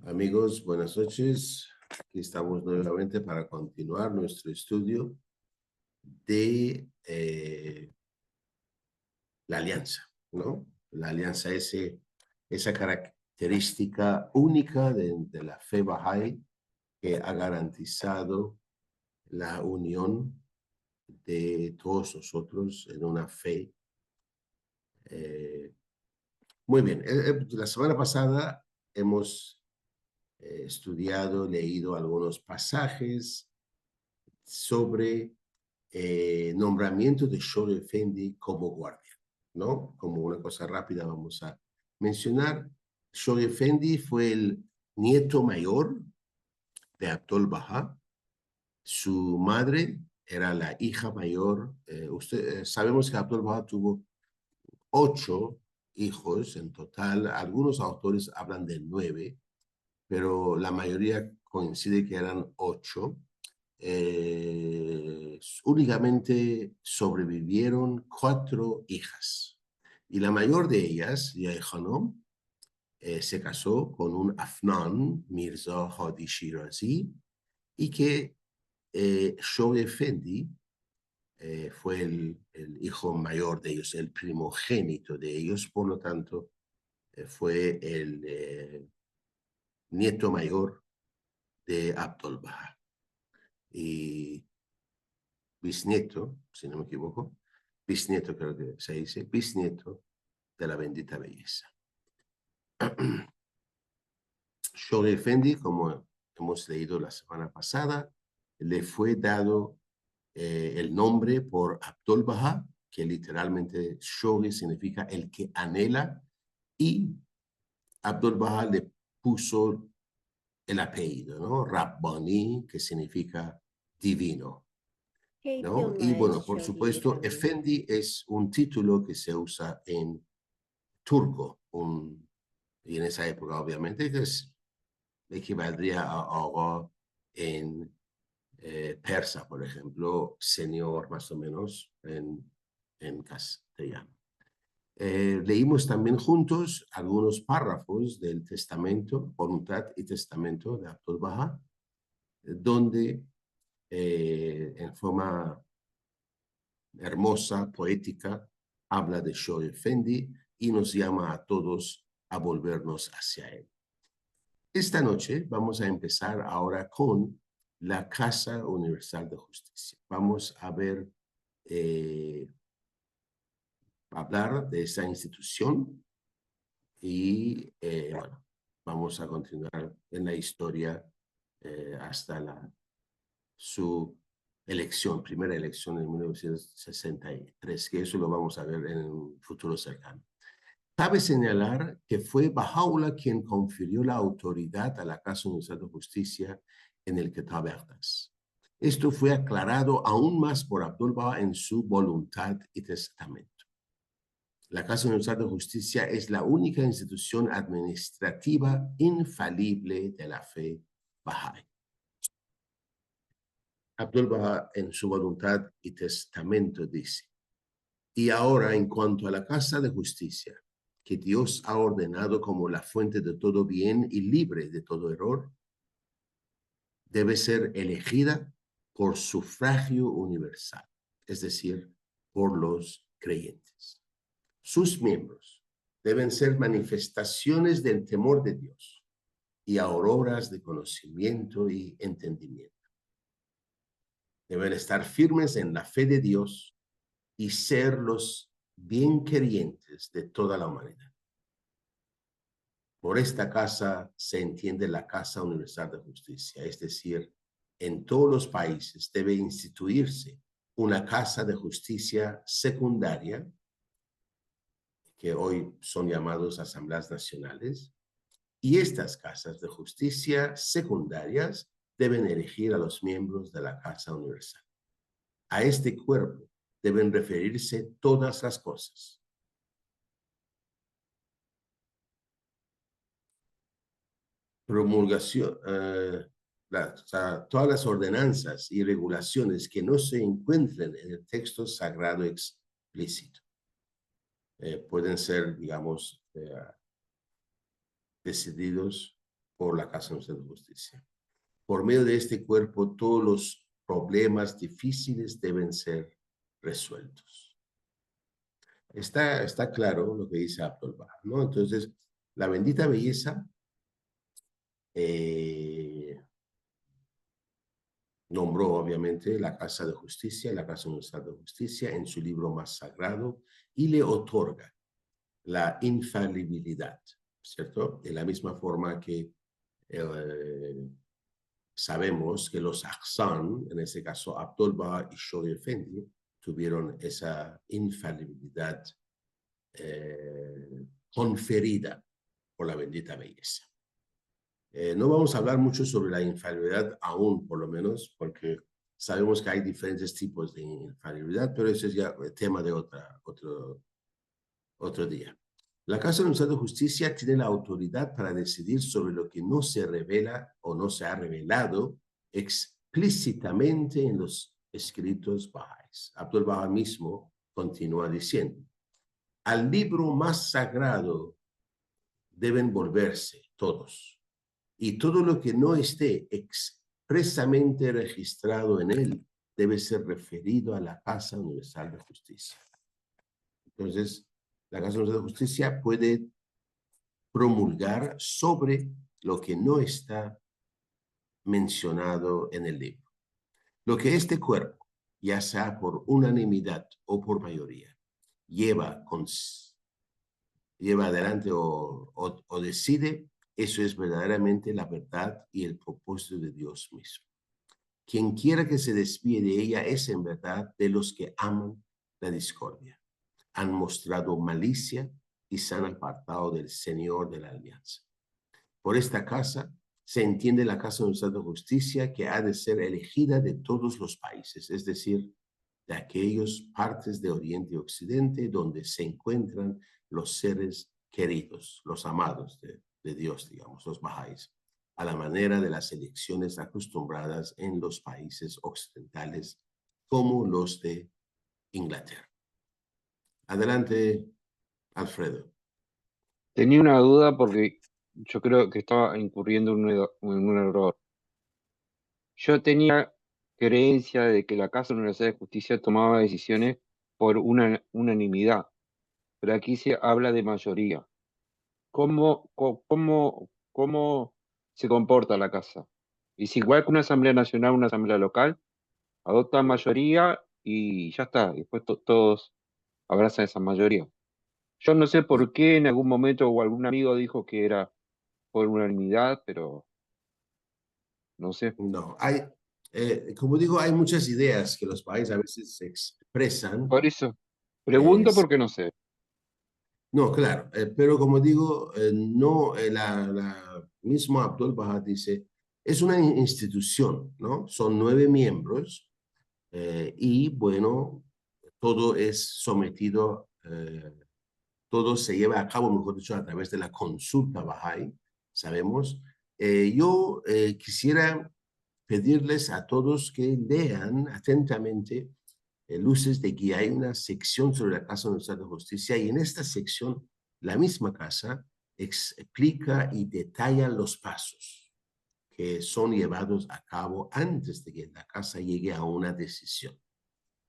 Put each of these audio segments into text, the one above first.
Amigos, buenas noches. Aquí estamos nuevamente para continuar nuestro estudio de la alianza, ¿no? La alianza, esa característica única de la fe Bahá'í que ha garantizado la unión de todos nosotros en una fe. Muy bien, la semana pasada hemos estudiado, leído algunos pasajes sobre nombramiento de Shoghi Effendi como guardia, ¿no? Como una cosa rápida vamos a mencionar. Shoghi Effendi fue el nieto mayor de Abdul Baha. Su madre era la hija mayor. Sabemos que Abdul Baha tuvo 8 hijos en total. Algunos autores hablan de 9, pero la mayoría coincide que eran 8. Únicamente sobrevivieron 4 hijas. Y la mayor de ellas, Yai Khanum, se casó con un Afnan, Mirza Hadi Shirazi, y que Shoghi Effendi fue el hijo mayor de ellos, el primogénito de ellos, por lo tanto, fue el nieto mayor de Abdul Baha. Y bisnieto, si no me equivoco, bisnieto creo que se dice, bisnieto de la bendita belleza. Shoghi Effendi, como hemos leído la semana pasada, le fue dado el nombre por Abdul Baha, que literalmente Shoghi significa el que anhela, y Abdul Baha le puso el apellido, ¿no? Rabbani, que significa divino. ¿No? Y bueno, por supuesto, Effendi es un título que se usa en turco, y en esa época obviamente que equivaldría a algo en persa, por ejemplo, señor más o menos en castellano. Leímos también juntos algunos párrafos del testamento, voluntad y testamento de Abdul Baha, donde en forma hermosa, poética, habla de Shoghi Effendi y nos llama a todos a volvernos hacia él. Esta noche vamos a empezar ahora con la Casa Universal de Justicia. Vamos a ver, hablar de esa institución y bueno, vamos a continuar en la historia hasta su elección, primera elección en 1963, que eso lo vamos a ver en un futuro cercano. Cabe señalar que fue Baha'u'llah quien confirió la autoridad a la Casa Universal de Justicia en el Kitab al-Aqdas. Esto fue aclarado aún más por Abdul Baha en su voluntad y testamento. La Casa Universal de Justicia es la única institución administrativa infalible de la fe Bahá'í. Abdul Baha en su voluntad y testamento dice: y ahora en cuanto a la Casa de Justicia, que Dios ha ordenado como la fuente de todo bien y libre de todo error, debe ser elegida por sufragio universal, es decir, por los creyentes. Sus miembros deben ser manifestaciones del temor de Dios y auroras de conocimiento y entendimiento. Deben estar firmes en la fe de Dios y ser los bien querientes de toda la humanidad. Por esta casa se entiende la Casa Universal de Justicia, es decir, en todos los países debe instituirse una Casa de Justicia secundaria, que hoy son llamados asambleas nacionales, y estas casas de justicia secundarias deben elegir a los miembros de la Casa Universal. A este cuerpo deben referirse todas las cosas. Promulgación, todas las ordenanzas y regulaciones que no se encuentren en el texto sagrado explícito pueden ser, digamos, decididos por la Casa Nacional de Justicia. Por medio de este cuerpo, todos los problemas difíciles deben ser resueltos. Está claro lo que dice Abdul Baha, ¿no? Entonces, la bendita belleza nombró obviamente la Casa de Justicia, la Casa Universal de Justicia en su libro más sagrado y le otorga la infalibilidad, ¿cierto? De la misma forma que sabemos que los Ahsan, en este caso Abdul Baha y Shoy Effendi, tuvieron esa infalibilidad conferida por la bendita belleza. No vamos a hablar mucho sobre la infalibilidad aún, por lo menos, porque sabemos que hay diferentes tipos de infalibilidad, pero ese es ya el tema de otro día. La Casa Universal de Justicia tiene la autoridad para decidir sobre lo que no se revela o no se ha revelado explícitamente en los escritos Bahá'ís. Abdul Baha mismo continúa diciendo, al libro más sagrado deben volverse todos, y todo lo que no esté expresamente registrado en él debe ser referido a la Casa Universal de Justicia. Entonces, la Casa Universal de Justicia puede promulgar sobre lo que no está mencionado en el libro. Lo que este cuerpo, ya sea por unanimidad o por mayoría, lleva adelante o decide, eso es verdaderamente la verdad y el propósito de Dios mismo. Quien quiera que se desvíe de ella es en verdad de los que aman la discordia. Han mostrado malicia y se han apartado del Señor de la alianza. Por esta casa se entiende la Casa Universal de Justicia que ha de ser elegida de todos los países, es decir, de aquellas partes de Oriente y Occidente donde se encuentran los seres queridos, los amados de Dios, digamos, los Bahá'ís, a la manera de las elecciones acostumbradas en los países occidentales como los de Inglaterra. Adelante, Alfredo. Tenía una duda porque yo creo que estaba incurriendo en un error. Yo tenía creencia de que la Casa Universal de Justicia tomaba decisiones por unanimidad, pero aquí se habla de mayoría. ¿Cómo se comporta la Casa? ¿Es igual que una Asamblea Nacional, una Asamblea Local? Adoptan mayoría y ya está, después todos abrazan esa mayoría. Yo no sé por qué en algún momento o algún amigo dijo que era por unanimidad, pero no sé. No, como digo, hay muchas ideas que los países a veces se expresan. Por eso, eh, pregunto porque no sé. no, claro, pero como digo, no, mismo Abdul Baha dice, es una institución, ¿no? Son 9 miembros y bueno, todo es sometido, todo se lleva a cabo, mejor dicho, a través de la consulta Bahá'í, sabemos. Yo quisiera pedirles a todos que lean atentamente Luces de Guía. Hay una sección sobre la Casa Universal de Justicia y en esta sección la misma casa explica y detalla los pasos que son llevados a cabo antes de que la casa llegue a una decisión,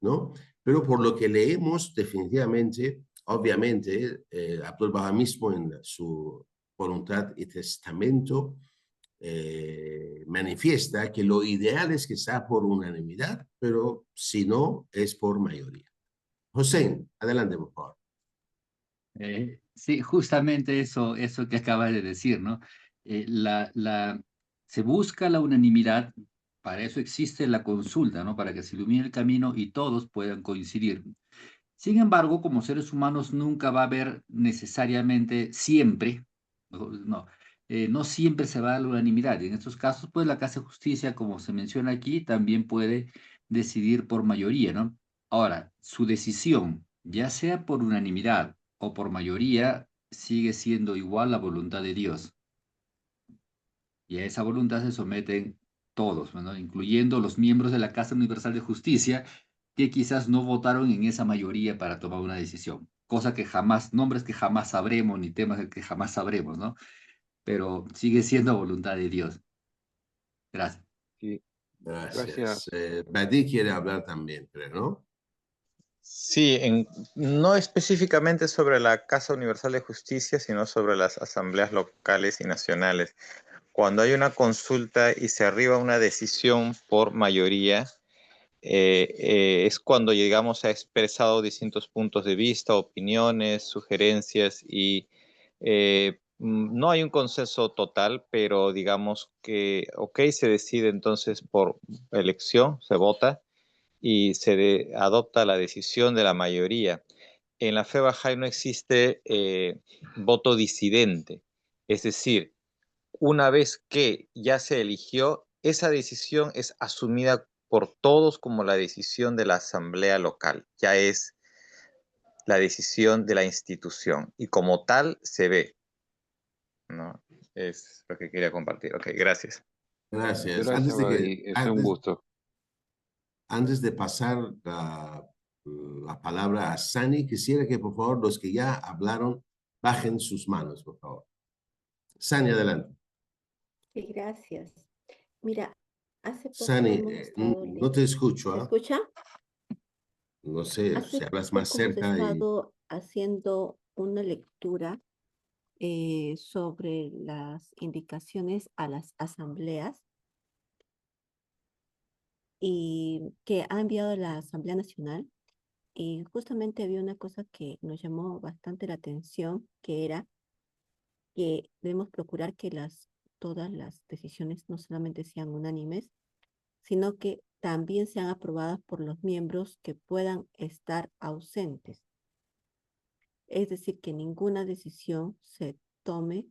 ¿no? Pero por lo que leemos, definitivamente, obviamente, Abdul Baha mismo en su voluntad y testamento manifiesta que lo ideal es que sea por unanimidad, pero si no, es por mayoría. José, adelante, por favor. Sí, justamente eso que acabas de decir, ¿no? Se busca la unanimidad, para eso existe la consulta, ¿no? Para que se ilumine el camino y todos puedan coincidir. Sin embargo, como seres humanos nunca va a haber necesariamente siempre, no siempre se va a dar la unanimidad. Y en estos casos, pues la Casa de Justicia, como se menciona aquí, también puede decidir por mayoría, ¿no? Ahora, su decisión, ya sea por unanimidad o por mayoría, sigue siendo igual la voluntad de Dios. Y a esa voluntad se someten todos, ¿no? Incluyendo los miembros de la Casa Universal de Justicia, que quizás no votaron en esa mayoría para tomar una decisión. Cosa que jamás, nombres que jamás sabremos, ni temas que jamás sabremos, ¿no? pero sigue siendo voluntad de Dios. Gracias. Sí, Gracias. gracias. Badí quiere hablar también, pero ¿no? Sí, no específicamente sobre la Casa Universal de Justicia, sino sobre las asambleas locales y nacionales. Cuando hay una consulta y se arriba una decisión por mayoría, es cuando, digamos, se ha expresado distintos puntos de vista, opiniones, sugerencias y no hay un consenso total, pero digamos que, ok, se decide entonces por elección, se vota y adopta la decisión de la mayoría. En la fe Bahá'í no existe voto disidente, es decir, una vez que ya se eligió, esa decisión es asumida por todos como la decisión de la asamblea local, ya es la decisión de la institución y como tal se ve, ¿no? Es lo que quería compartir. Ok, gracias. Gracias. Gracias, Badi. Es un gusto. Antes de pasar la palabra a Sani, quisiera que por favor los que ya hablaron bajen sus manos, por favor. Sani, adelante. Sí, gracias. Mira, hace poco Sani, hemos estado no te escucho. ¿Me escucha? No sé, Hace si hablas más poco hemos cerca y... estado haciendo una lectura sobre las indicaciones a las asambleas y que ha enviado la Asamblea Nacional. Y justamente había una cosa que nos llamó bastante la atención, que era que debemos procurar que todas las decisiones no solamente sean unánimes, sino que también sean aprobadas por los miembros que puedan estar ausentes. Es decir, que ninguna decisión se tome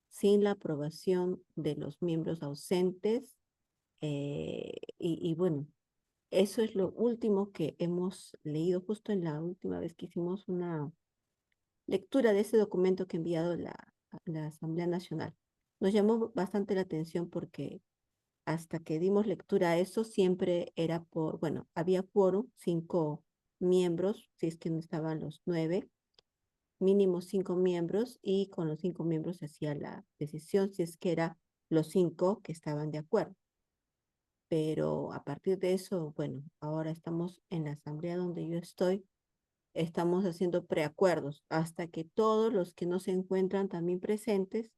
sin la aprobación de los miembros ausentes. Y bueno, eso es lo último que hemos leído justo en la última vez que hicimos una lectura de ese documento que ha enviado la Asamblea Nacional. Nos llamó bastante la atención porque hasta que dimos lectura a eso, siempre era bueno, había quórum, 5 miembros, si es que no estaban los 9, mínimo 5 miembros, y con los 5 miembros se hacía la decisión si es que era los 5 que estaban de acuerdo. Pero a partir de eso, bueno, ahora estamos en la asamblea donde yo estoy, estamos haciendo preacuerdos hasta que todos los que no se encuentran también presentes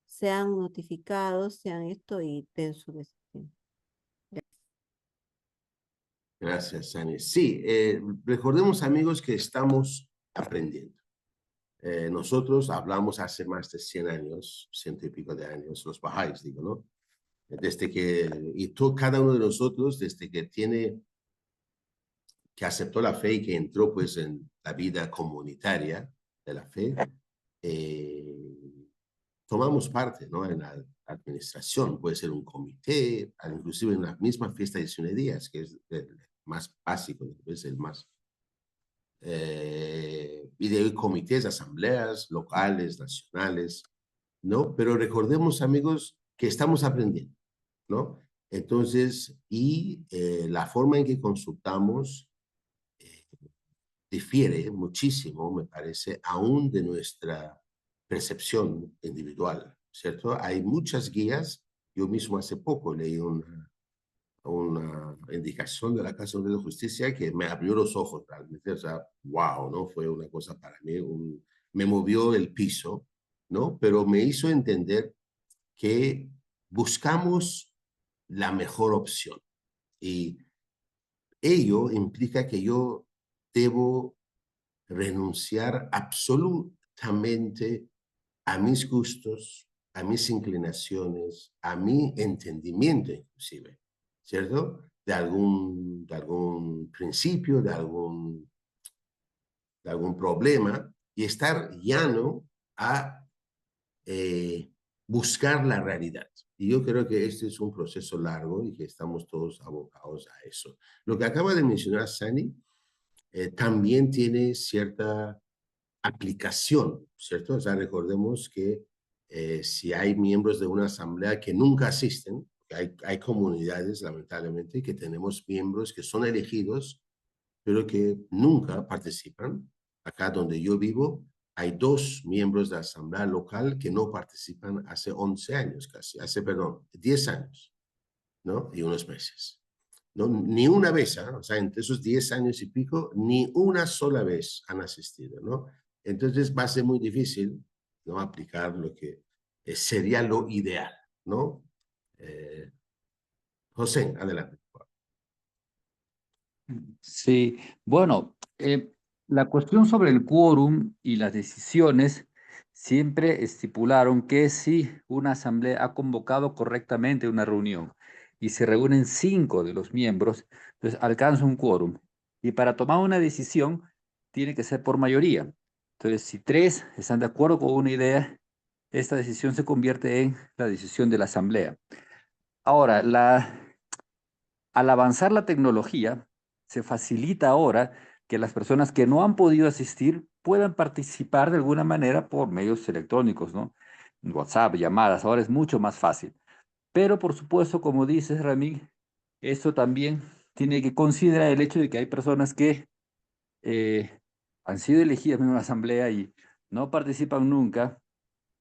sean notificados, sean esto y den su decisión. Gracias, Sani. Sí, recordemos, amigos, que estamos aprendiendo. Nosotros hablamos hace más de 100 años, 100 y pico de años, los Bahá'ís, digo, ¿no? Cada uno de nosotros, desde que aceptó la fe y que entró pues en la vida comunitaria de la fe, tomamos parte, ¿no? En la administración, puede ser un comité, inclusive en la misma fiesta de Sionedías, que es el más básico, es el más... y de comités, asambleas locales, nacionales, ¿no? Pero recordemos, amigos, que estamos aprendiendo, ¿no? Entonces, la forma en que consultamos difiere muchísimo, me parece, aún de nuestra percepción individual, ¿cierto? Hay muchas guías. Yo mismo hace poco leí una indicación de la Casa Unida de Justicia que me abrió los ojos realmente, o sea, wow, ¿no? Fue una cosa para mí, me movió el piso, ¿no? Pero me hizo entender que buscamos la mejor opción y ello implica que yo debo renunciar absolutamente a mis gustos, a mis inclinaciones, a mi entendimiento inclusive, ¿cierto? De algún principio, de algún problema, y estar llano a buscar la realidad. Y yo creo que este es un proceso largo y que estamos todos abocados a eso. Lo que acaba de mencionar Sani también tiene cierta aplicación, ¿cierto? O sea, recordemos que si hay miembros de una asamblea que nunca asisten, hay comunidades, lamentablemente, que tenemos miembros que son elegidos, pero que nunca participan. Acá donde yo vivo, Hay 2 miembros de la Asamblea Local que no participan hace 11 años casi, perdón, 10 años, ¿no? Y unos meses. No, ni una vez, ¿eh? O sea, entre esos 10 años y pico, ni una sola vez han asistido, ¿no? Entonces va a ser muy difícil, ¿no? Aplicar lo que sería lo ideal, ¿no? José, adelante. Sí, bueno, la cuestión sobre el quórum y las decisiones siempre estipularon que si una asamblea ha convocado correctamente una reunión y se reúnen 5 de los miembros, entonces alcanza un quórum. Y para tomar una decisión tiene que ser por mayoría. Entonces, si 3 están de acuerdo con una idea, esta decisión se convierte en la decisión de la asamblea. Ahora, al avanzar la tecnología, se facilita ahora que las personas que no han podido asistir puedan participar de alguna manera por medios electrónicos, ¿no? WhatsApp, llamadas, ahora es mucho más fácil. Pero por supuesto, como dices, Rami, esto también tiene que considerar el hecho de que hay personas que eh, han sido elegidas en una asamblea y no participan nunca,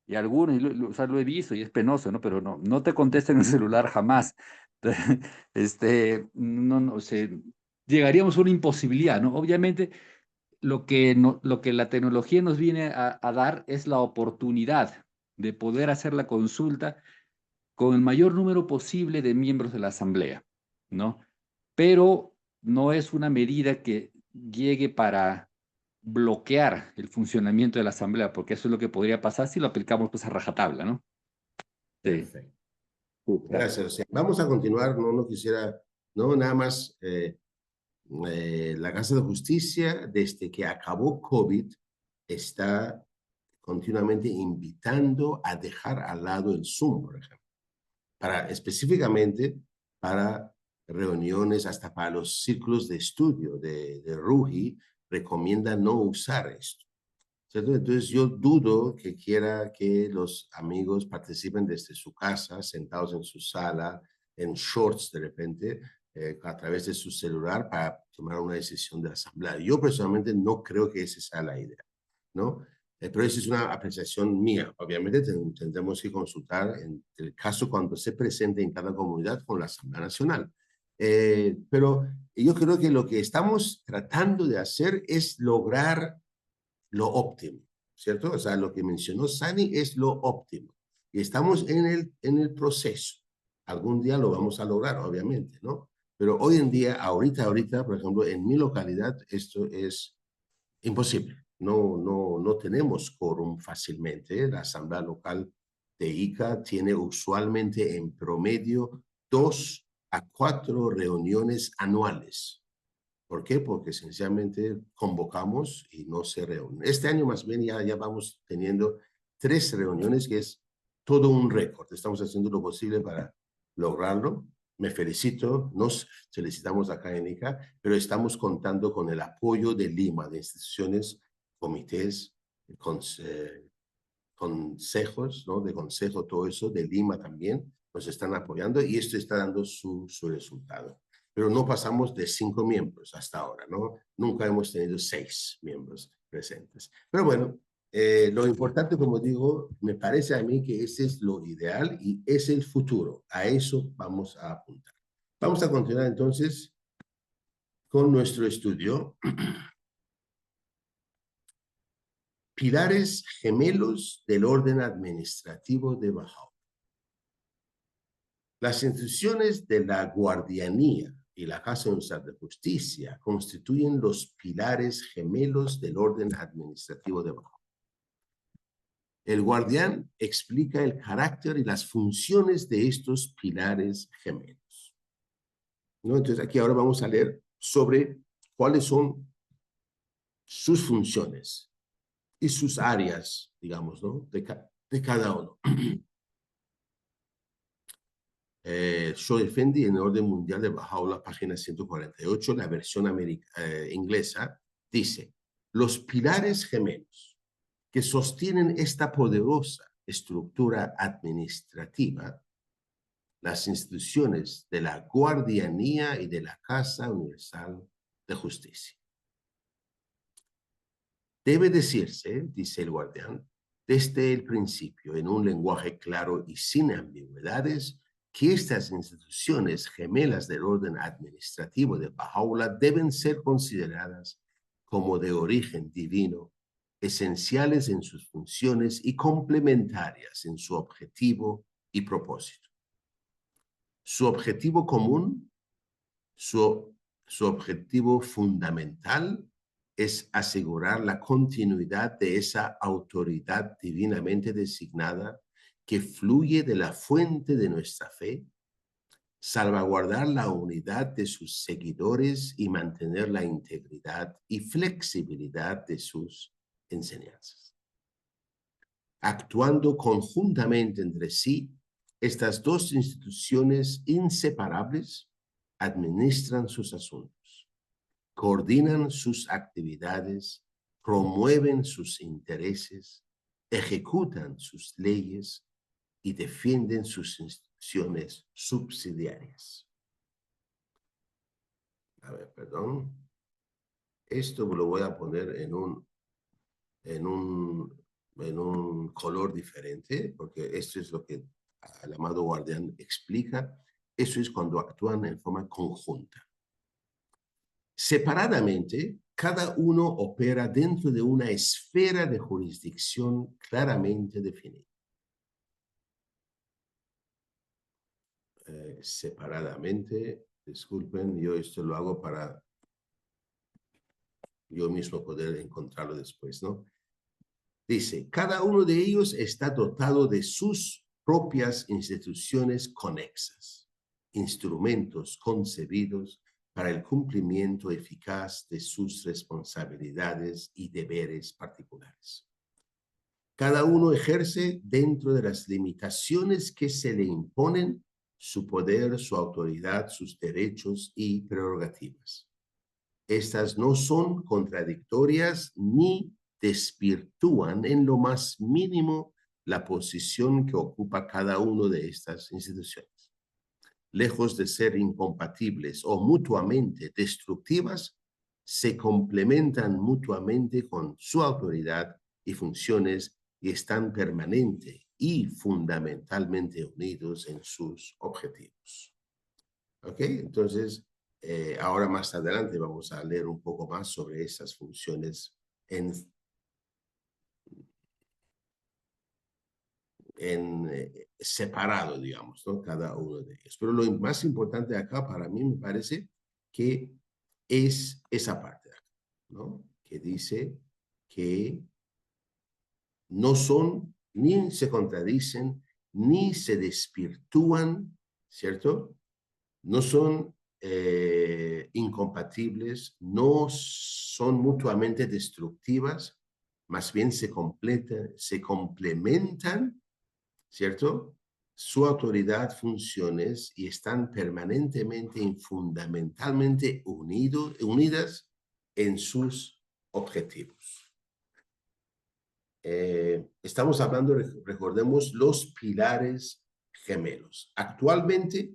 y algunos, o sea, lo he visto y es penoso, ¿no? Pero no te contesten en el celular jamás. No, llegaríamos a una imposibilidad, ¿no? Obviamente, lo que la tecnología nos viene a dar es la oportunidad de poder hacer la consulta con el mayor número posible de miembros de la asamblea, ¿no? Pero no es una medida que llegue para bloquear el funcionamiento de la asamblea, porque eso es lo que podría pasar si lo aplicamos pues a rajatabla, ¿no? Sí. Perfecto. Sí, claro. Gracias. O sea, vamos a continuar. No quisiera, no, nada más. La Casa de Justicia, desde que acabó COVID, está continuamente invitando a dejar al lado el Zoom, por ejemplo, específicamente para reuniones, hasta para los círculos de estudio de RUGI, recomienda no usar esto. ¿Cierto? Entonces yo dudo que quiera que los amigos participen desde su casa, sentados en su sala, en shorts de repente, a través de su celular para tomar una decisión de la asamblea. Yo personalmente no creo que esa sea la idea, ¿no? Pero esa es una apreciación mía. Obviamente tendremos que consultar en el caso cuando se presente en cada comunidad con la Asamblea Nacional. Pero yo creo que lo que estamos tratando de hacer es lograr lo óptimo, ¿cierto? O sea, lo que mencionó Sani es lo óptimo. Y estamos en el proceso. Algún día lo vamos a lograr, obviamente, ¿no? Pero hoy en día, ahorita, por ejemplo, en mi localidad, esto es imposible. No tenemos quórum fácilmente. La asamblea local de Ica tiene usualmente en promedio 2 a 4 reuniones anuales. ¿Por qué? Porque sencillamente convocamos y no se reúnen. Este año más bien ya vamos teniendo 3 reuniones, que es todo un récord. Estamos haciendo lo posible para lograrlo. Me felicito, nos felicitamos acá en ICA, pero estamos contando con el apoyo de Lima, de instituciones, comités, consejos, ¿no? De consejo, todo eso, de Lima también, nos están apoyando y esto está dando su resultado. Pero no pasamos de 5 miembros hasta ahora, ¿no? Nunca hemos tenido 6 miembros presentes. Pero bueno, lo importante, como digo, me parece a mí que ese es lo ideal y es el futuro. A eso vamos a apuntar. Vamos a continuar entonces con nuestro estudio. Pilares gemelos del orden administrativo de Bahá'u'lláh. Las instituciones de la Guardianía y la Casa Universal de Justicia constituyen los pilares gemelos del orden administrativo de Bahá'u'lláh. El guardián explica el carácter y las funciones de estos pilares gemelos, ¿no? Entonces aquí ahora vamos a leer sobre cuáles son sus funciones y sus áreas, digamos, ¿no? de cada uno. Shaw Effendi en el orden mundial de Bahá'u'lláh, página 148, la versión inglesa, dice: los pilares gemelos que sostienen esta poderosa estructura administrativa, las instituciones de la Guardianía y de la Casa Universal de Justicia. Debe decirse, dice el guardián, desde el principio, en un lenguaje claro y sin ambigüedades, que estas instituciones gemelas del orden administrativo de Baha'u'lláh deben ser consideradas como de origen divino, esenciales en sus funciones y complementarias en su objetivo y propósito. Su objetivo común, su objetivo fundamental es asegurar la continuidad de esa autoridad divinamente designada que fluye de la fuente de nuestra fe, salvaguardar la unidad de sus seguidores y mantener la integridad y flexibilidad de sus enseñanzas. Actuando conjuntamente entre sí, estas dos instituciones inseparables administran sus asuntos, coordinan sus actividades, promueven sus intereses, ejecutan sus leyes y defienden sus instituciones subsidiarias. A ver, perdón. Esto lo voy a poner en un color diferente, porque esto es lo que el amado guardián explica. Eso es cuando actúan en forma conjunta. Separadamente, cada uno opera dentro de una esfera de jurisdicción claramente definida. Separadamente, disculpen, yo esto lo hago para yo mismo poder encontrarlo después, ¿no? Dice, cada uno de ellos está dotado de sus propias instituciones conexas, instrumentos concebidos para el cumplimiento eficaz de sus responsabilidades y deberes particulares. Cada uno ejerce dentro de las limitaciones que se le imponen su poder, su autoridad, sus derechos y prerrogativas. Estas no son contradictorias ni desvirtúan en lo más mínimo la posición que ocupa cada una de estas instituciones. Lejos de ser incompatibles o mutuamente destructivas, se complementan mutuamente con su autoridad y funciones y están permanente y fundamentalmente unidos en sus objetivos. ¿Ok? Entonces, ahora más adelante vamos a leer un poco más sobre esas funciones en separado, digamos, ¿no? Cada uno de ellos. Pero lo más importante acá para mí me parece que es esa parte de acá, ¿no? Que dice que no son, ni se contradicen, ni se desvirtúan, ¿cierto? No son incompatibles, no son mutuamente destructivas, más bien se complementan, ¿cierto? Su autoridad, funciones y están permanentemente y fundamentalmente unidas en sus objetivos. Estamos hablando, recordemos, los pilares gemelos. Actualmente,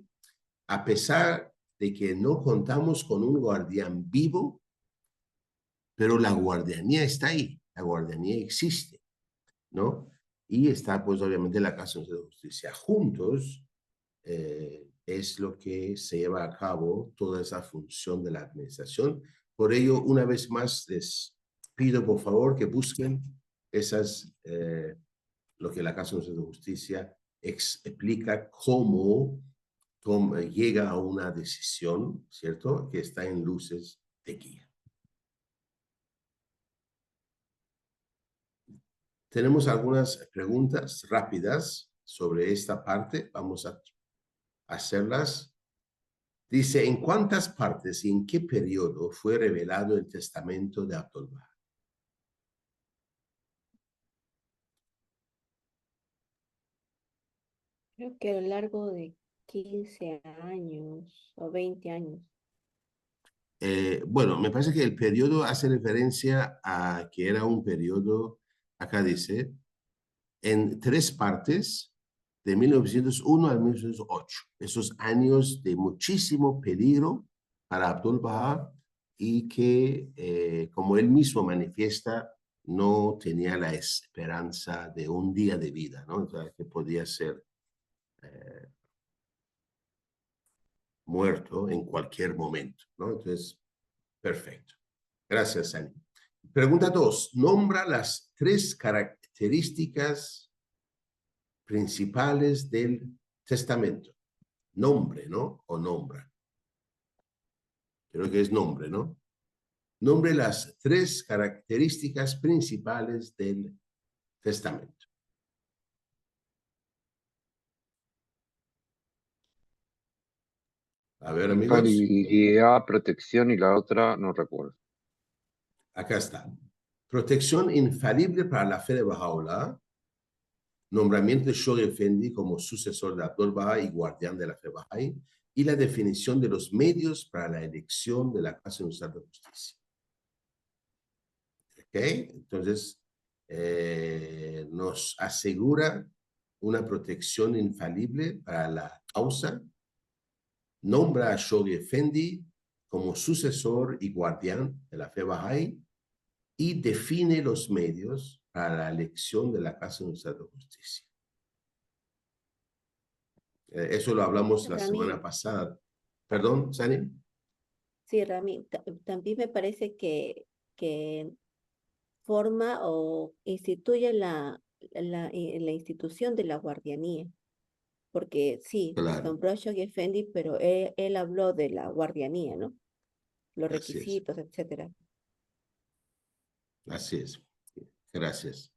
a pesar de que no contamos con un guardián vivo, pero la guardianía está ahí, la guardianía existe, ¿no? Y está, pues, obviamente, la Casa de Justicia. Juntos es lo que se lleva a cabo toda esa función de la administración. Por ello, una vez más, les pido, por favor, que busquen esas, lo que la Casa de Justicia explica cómo llega a una decisión, ¿cierto? Que está en luces de guía. Tenemos algunas preguntas rápidas sobre esta parte. Vamos a hacerlas. Dice, ¿en cuántas partes y en qué periodo fue revelado el testamento de Abdul-Bahá? Creo que a lo largo de 15 años o 20 años. Bueno, me parece que el periodo hace referencia a que era un periodo, acá dice, en 3 partes, de 1901 al 1908. Esos años de muchísimo peligro para Abdul-Bahá y que, como él mismo manifiesta, no tenía la esperanza de un día de vida, ¿no? Entonces, que podía ser muerto en cualquier momento, ¿no? Entonces, perfecto. Gracias, Sani. Pregunta 2. Nombra las 3 características principales del testamento. Nombre, ¿no? O nombra. Creo que es nombre, ¿no? Nombre las 3 características principales del testamento. A ver, amigos. Infalibilidad, protección y la otra no recuerdo. Acá está. Protección infalible para la fe de Baha'u'lláh. Nombramiento de Shoghi Effendi como sucesor de Abdul Baha y guardián de la fe Baha'i. Y la definición de los medios para la elección de la Casa Universal de Justicia. ¿Ok? Entonces, nos asegura una protección infalible para la causa. Nombra a Shoghi Effendi como sucesor y guardián de la fe Baha'i y define los medios para la elección de la Casa Universal de Justicia. Eso lo hablamos la semana pasada. ¿Perdón, Sani? Sí, Rami, también me parece que forma o instituye la institución de la guardianía. Porque sí, Claro. nombró a Shoghi Effendi, pero él habló de la guardianía, ¿no? Los Así es. requisitos, etcétera. Así es. Gracias.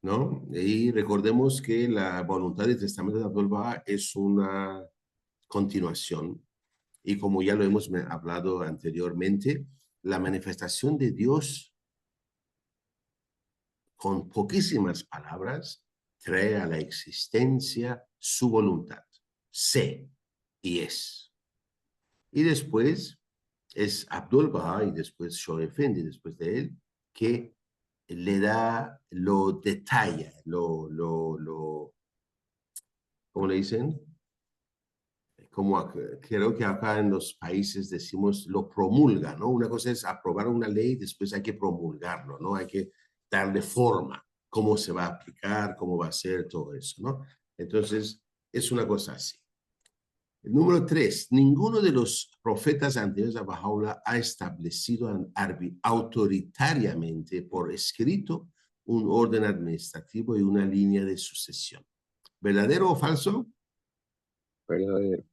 ¿No? Y recordemos que la voluntad del testamento de Abdul Baha es una continuación. Y como ya lo hemos hablado anteriormente, la manifestación de Dios con poquísimas palabras trae a la existencia su voluntad. Sé y es. Y después es Abdul Baha y después Shoghi Effendi, después de él, que le da, lo detalla, ¿cómo le dicen? Como creo que acá en los países decimos lo promulga, ¿no? Una cosa es aprobar una ley, después hay que promulgarlo, ¿no? Hay que darle forma, cómo se va a aplicar, cómo va a ser, todo eso, ¿no? Entonces, es una cosa así. El número 3, ninguno de los profetas anteriores a Baha'u'lláh ha establecido autoritariamente por escrito un orden administrativo y una línea de sucesión. ¿Verdadero o falso? Verdadero.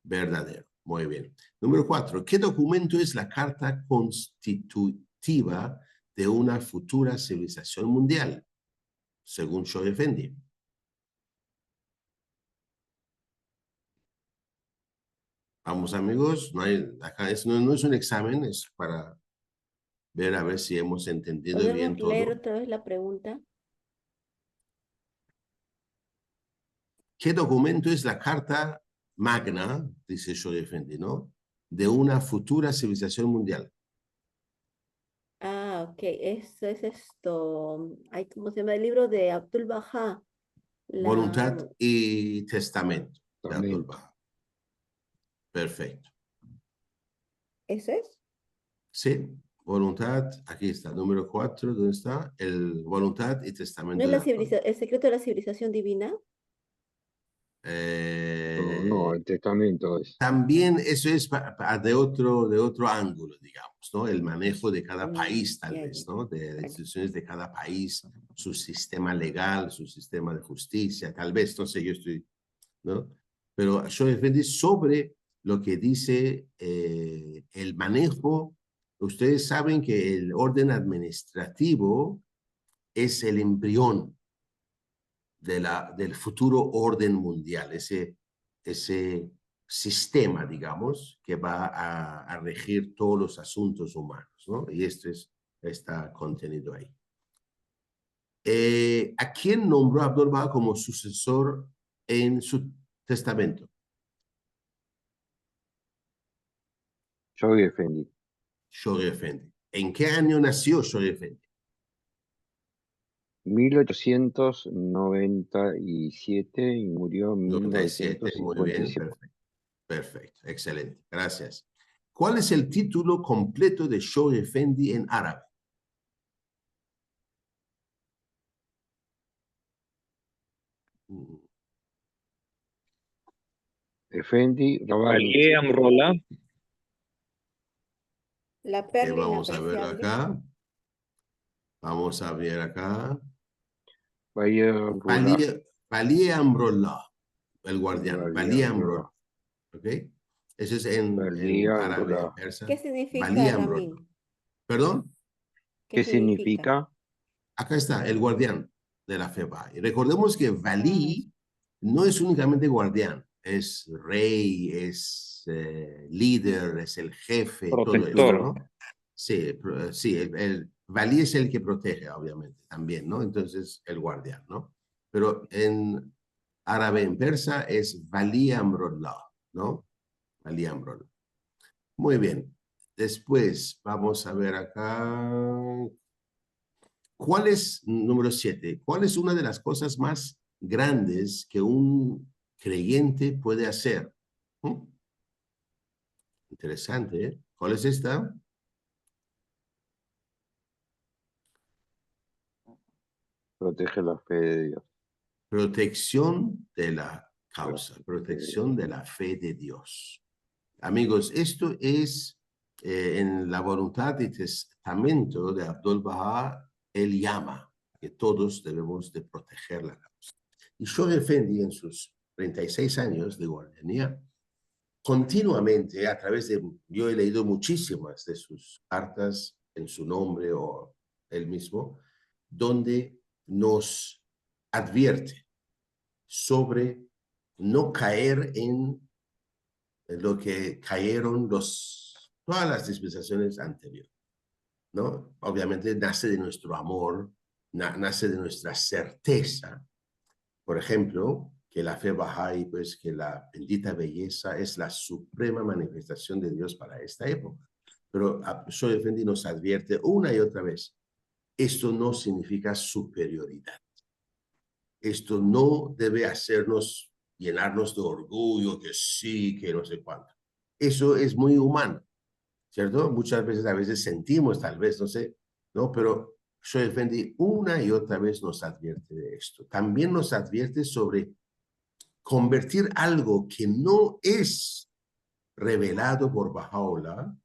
Verdadero. Muy bien. Número 4, ¿qué documento es la carta constitutiva de una futura civilización mundial? Según Shoghi Effendi. Vamos, amigos, acá no es un examen, es para ver a ver si hemos entendido bien ¿Podemos leer todo. otra vez la pregunta? ¿Qué documento es la carta magna, dice Shoghi Effendi, ¿no? De una futura civilización mundial? Ah, ok, eso es esto. ¿Cómo se llama? El libro de Abdul Baha. Voluntad y testamento de También. Abdul Baha. Perfecto. ¿Eso es? Sí, voluntad, aquí está, número 4, ¿dónde está? El voluntad y ¿No testamento es de la Abdul Baha. el secreto de la civilización divina? No, el testamento es. También eso es de otro ángulo, digamos, ¿no? El manejo de cada país, tal Ya, vez, ya. ¿no? De Vale. instituciones de cada país, su sistema legal, su sistema de justicia, tal vez, no sé, yo estoy, ¿no? Pero yo defendí sobre lo que dice el manejo. Ustedes saben que el orden administrativo es el embrión del futuro orden mundial, ese sistema, digamos, que va a regir todos los asuntos humanos, ¿no? Y esto está contenido ahí. ¿A quién nombró Abdul Baha como sucesor en su testamento? Shoghi Effendi. Shoghi Effendi. ¿En qué año nació Shoghi Effendi? 1897 y murió en 97, muy bien, 1957. perfecto. Perfecto, excelente, gracias. ¿Cuál es el título completo de Shoghi Effendi en árabe? Efendi, Rabbi, Valié Amrola. La Que perla vamos a ver inapreciable. acá. Vamos a ver acá. Bahía Rula, Valié Amrullah, el guardián. Valié Bahía Amrullah. Rula, ¿Ok? Eso es en Bahía árabe, en Rula. persa. ¿Qué significa, Valié Amrullah. Ramin? ¿Perdón? ¿Qué ¿Qué significa? significa? Acá está, el guardián de la fe Bahá'í. Recordemos que Ah, Valí no es únicamente guardián, es rey, es líder, es el jefe, todo esto, Protector. ¿no? Sí, sí, el Valí es el que protege, obviamente, también, ¿no? Entonces, el guardián, ¿no? Pero en árabe, en persa, es Valí Amrullah, ¿no? Valí Amrullah. Muy bien. Después, vamos a ver acá. ¿Cuál es, número 7, cuál es una de las cosas más grandes que un creyente puede hacer? ¿Mm? Interesante, ¿eh? ¿Cuál es esta? Protege la fe de Dios. Protección de la La causa, fe de protección de la fe de Dios. Amigos, esto es en la voluntad y testamento de Abdul Baha, él llama que todos debemos de proteger la causa. Y Shoaib Effendi en sus 36 años de guardianía, continuamente a través de, yo he leído muchísimas de sus cartas en su nombre o él mismo, donde nos advierte sobre no caer en lo que cayeron todas las dispensaciones anteriores, ¿no? Obviamente nace de nuestro amor, nace de nuestra certeza. Por ejemplo, que la fe Bahá'í, pues que la bendita belleza es la suprema manifestación de Dios para esta época. Pero Shoaib Effendi nos advierte una y otra vez, esto no significa superioridad. Esto no debe hacernos llenarnos de orgullo, que sí, que no sé cuánto. Eso es muy humano, ¿cierto? Muchas veces, a veces sentimos, tal vez, no sé, ¿no? Pero Shoaib Effendi una y otra vez nos advierte de esto. También nos advierte sobre convertir algo que no es revelado por Baha'u'llah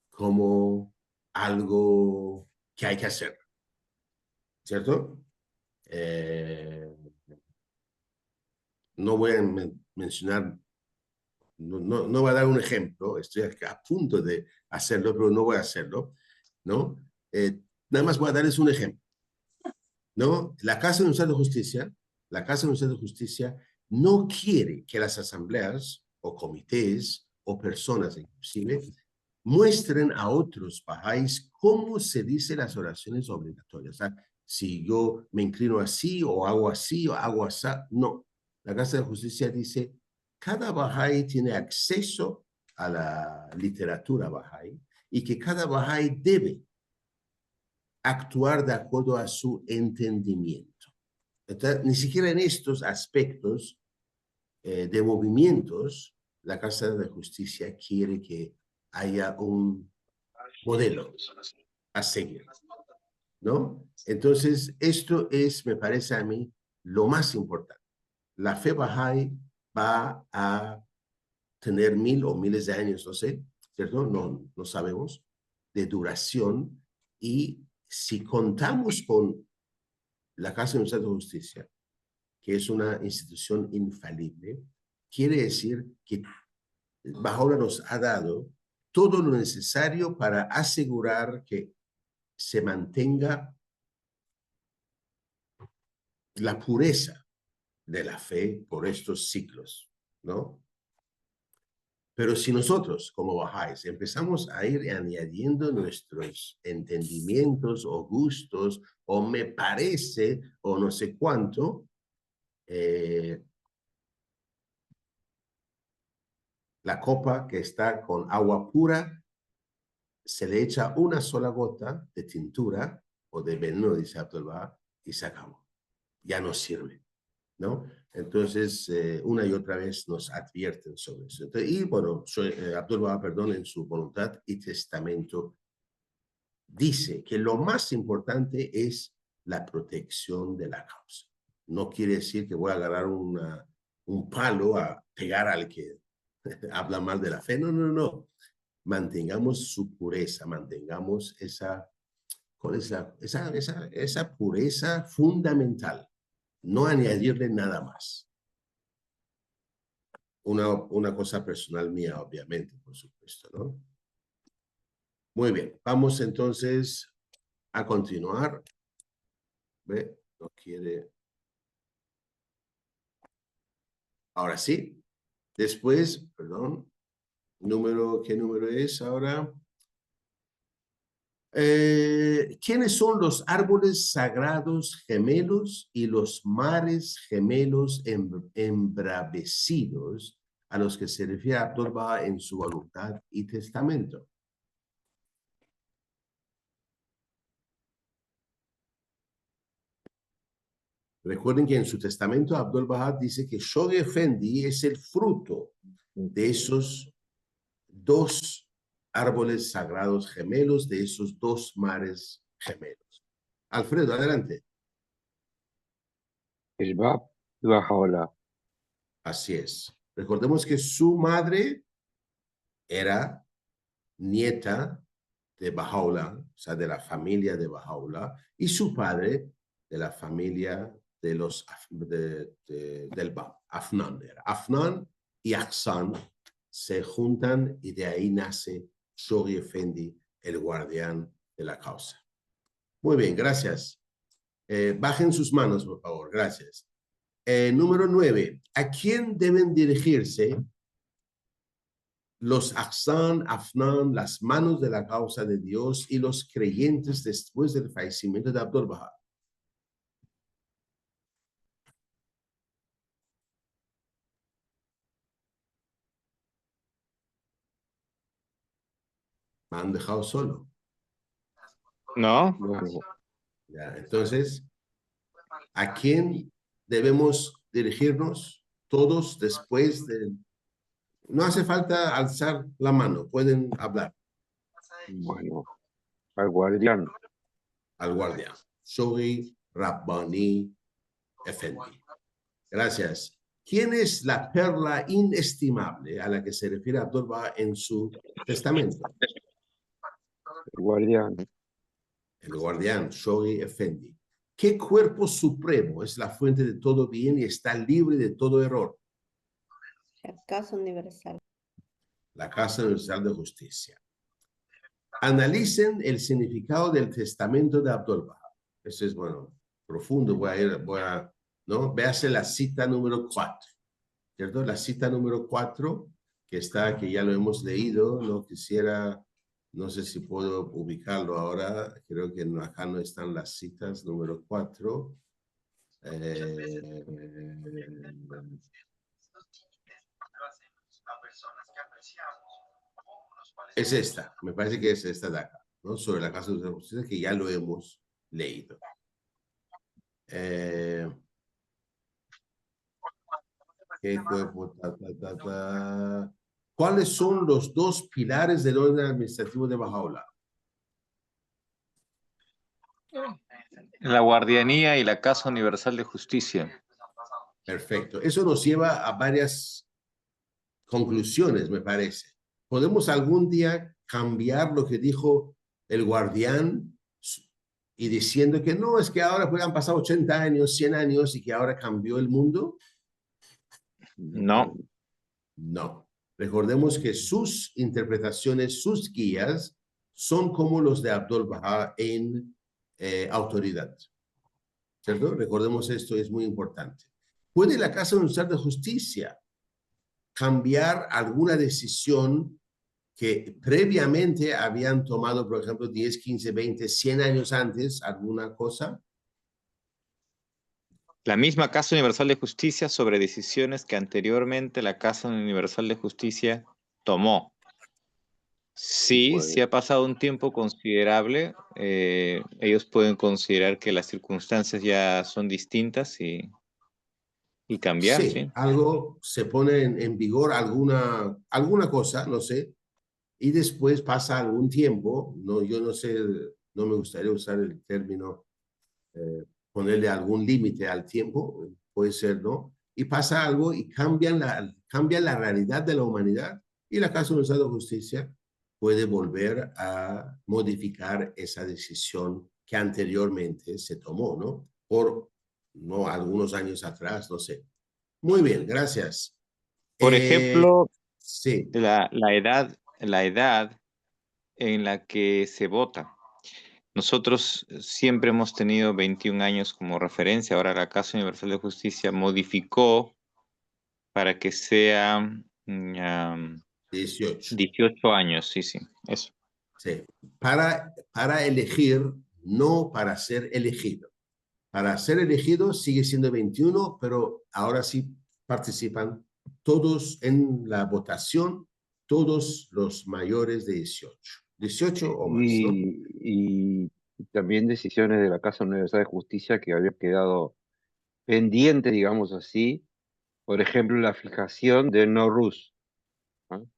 como algo que hay que hacer, ¿cierto? No voy a mencionar, no voy a dar un ejemplo, estoy a punto de hacerlo, pero no voy a hacerlo, ¿no? Nada más voy a darles un ejemplo, ¿no? La Casa Universal de Justicia, la Casa Universal de Justicia no quiere que las asambleas o comités o personas inclusive muestren a otros bahá'ís cómo se dice las oraciones obligatorias. O sea, si yo me inclino así o hago así o hago así, no. La Casa de Justicia dice, cada bahá'í tiene acceso a la literatura bahá'í y que cada bahá'í debe actuar de acuerdo a su entendimiento. Entonces, ni siquiera en estos aspectos de movimientos, la Casa de Justicia quiere que haya un modelo a seguir, ¿no? Entonces, esto es, me parece a mí, lo más importante. La fe Bahá'í va a tener 1000 o miles de años, no sé, ¿cierto? No sabemos, de duración, y si contamos con la Casa Universal de Justicia, que es una institución infalible, quiere decir que Baha'u'llah nos ha dado todo lo necesario para asegurar que se mantenga la pureza de la fe por estos siglos, ¿no? Pero si nosotros, como bahá'ís, empezamos a ir añadiendo nuestros entendimientos o gustos, o me parece, o no sé cuánto, la copa que está con agua pura, se le echa una sola gota de tintura o de veneno, dice Abdul Baha, y se acabó. Ya no sirve, ¿no? Entonces, una y otra vez nos advierten sobre eso. Entonces, y bueno, Abdul Baha, perdón, en su voluntad y testamento, dice que lo más importante es la protección de la causa. No quiere decir que voy a agarrar un palo a pegar al que habla mal de la fe. No, no, no. Mantengamos su pureza, mantengamos esa pureza fundamental. No añadirle nada más. Una cosa personal mía, obviamente, por supuesto, ¿no? Muy bien, vamos entonces a continuar. ¿Ve? No quiere. Ahora sí. Después, perdón. ¿Qué número es ahora? ¿Quiénes son los árboles sagrados gemelos y los mares gemelos embravecidos a los que se refiere Abdul-Baha en su voluntad y testamento? Recuerden que en su testamento Abdul-Baha dice que Shoghi Effendi es el fruto de esos dos árboles sagrados gemelos, de esos dos mares gemelos. Alfredo, adelante. El Bab y Bajaola. Así es. Recordemos que su madre era nieta de Bahá'u'lláh, o sea, de la familia de Bahá'u'lláh, y su padre de la familia de los del Bab, Afnan. Afnan y Ahsan se juntan y de ahí nace Shoghi Effendi, el guardián de la causa. Muy bien, gracias. Bajen sus manos, por favor. Gracias. Número 9. ¿A quién deben dirigirse los Ahsan, Afnan, las manos de la causa de Dios y los creyentes después del fallecimiento de Abdul-Baha? Me han dejado solo. No, Bueno, Ya, entonces, ¿a quién debemos dirigirnos todos después de... No hace falta alzar la mano, pueden hablar bueno, al guardián. al guardián. Shoghi Rabbani Effendi. Gracias. ¿Quién es la perla inestimable a la que se refiere Abdul-Baha en su testamento? El guardián. El guardián, Shoghi Effendi. ¿Qué cuerpo supremo es la fuente de todo bien y está libre de todo error? El caso universal. La Casa Universal de Justicia. Analicen el significado del testamento de Abdul-Baha. Eso es, bueno, profundo. ¿no? Véase la cita número 4, ¿cierto? La cita número 4, que ya lo hemos leído, no quisiera, no sé si puedo ubicarlo ahora, creo que acá no están las citas número 4. Es esta, me parece que es esta de acá, ¿no? Sobre la Casa de Justicia, que ya lo hemos leído. ¿Qué cuerpo? ¿Cuáles son los dos pilares del orden administrativo de Bahá'u'lláh? la guardianía y la Casa Universal de Justicia. Perfecto. Eso nos lleva a varias conclusiones, me parece. ¿Podemos algún día cambiar lo que dijo el guardián y diciendo que no, es que ahora pues, han pasado 80 años, 100 años y que ahora cambió el mundo? No. No. Recordemos que sus interpretaciones, sus guías, son como los de Abdul-Baha en autoridad. ¿Cierto? Recordemos esto, es muy importante. ¿Puede la Casa Universal de Justicia cambiar alguna decisión que previamente habían tomado, por ejemplo, 10, 15, 20, 100 años antes, alguna cosa? La misma Casa Universal de Justicia sobre decisiones que anteriormente la Casa Universal de Justicia tomó. Sí, Bueno. sí ha pasado un tiempo considerable. Ellos pueden considerar que las circunstancias ya son distintas y cambiar, Sí, sí. algo se pone en vigor, alguna cosa, no sé, y después pasa algún tiempo, no, yo no sé, no me gustaría usar el término, ponerle algún límite al tiempo, puede ser, ¿no? y pasa algo y cambian la realidad de la humanidad, y la Casa Universal de Justicia puede volver a modificar esa decisión que anteriormente se tomó, ¿no? Por algunos años atrás, no sé. Muy bien, gracias. Por ejemplo, sí. la edad en la que se vota. Nosotros siempre hemos tenido 21 años como referencia. Ahora la Casa Universal de Justicia modificó para que sea 18 años. Sí, eso. Sí, para elegir, no para ser elegido. Para ser elegido sigue siendo 21, pero ahora sí participan todos en la votación, todos los mayores de 18 o más, ¿no? Y también decisiones de la Casa Universal de Justicia que habían quedado pendientes, digamos así. Por ejemplo, la fijación del Nowruz, ¿no?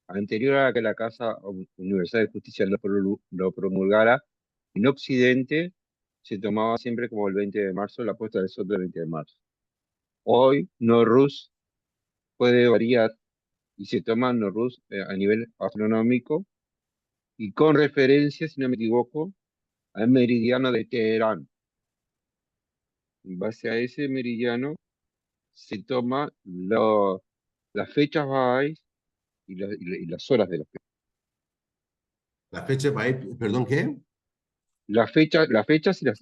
Anterior a que la Casa Universal de Justicia lo promulgara, en Occidente se tomaba siempre como el 20 de marzo, la puesta del sol del 20 de marzo. Hoy, Nowruz puede variar y se toma Nowruz a nivel astronómico y con referencia, si no me equivoco, al meridiano de Teherán. En base a ese meridiano se toma las fechas Bahá'ís y las horas de las fechas. La fecha, perdón, ¿qué? Las fechas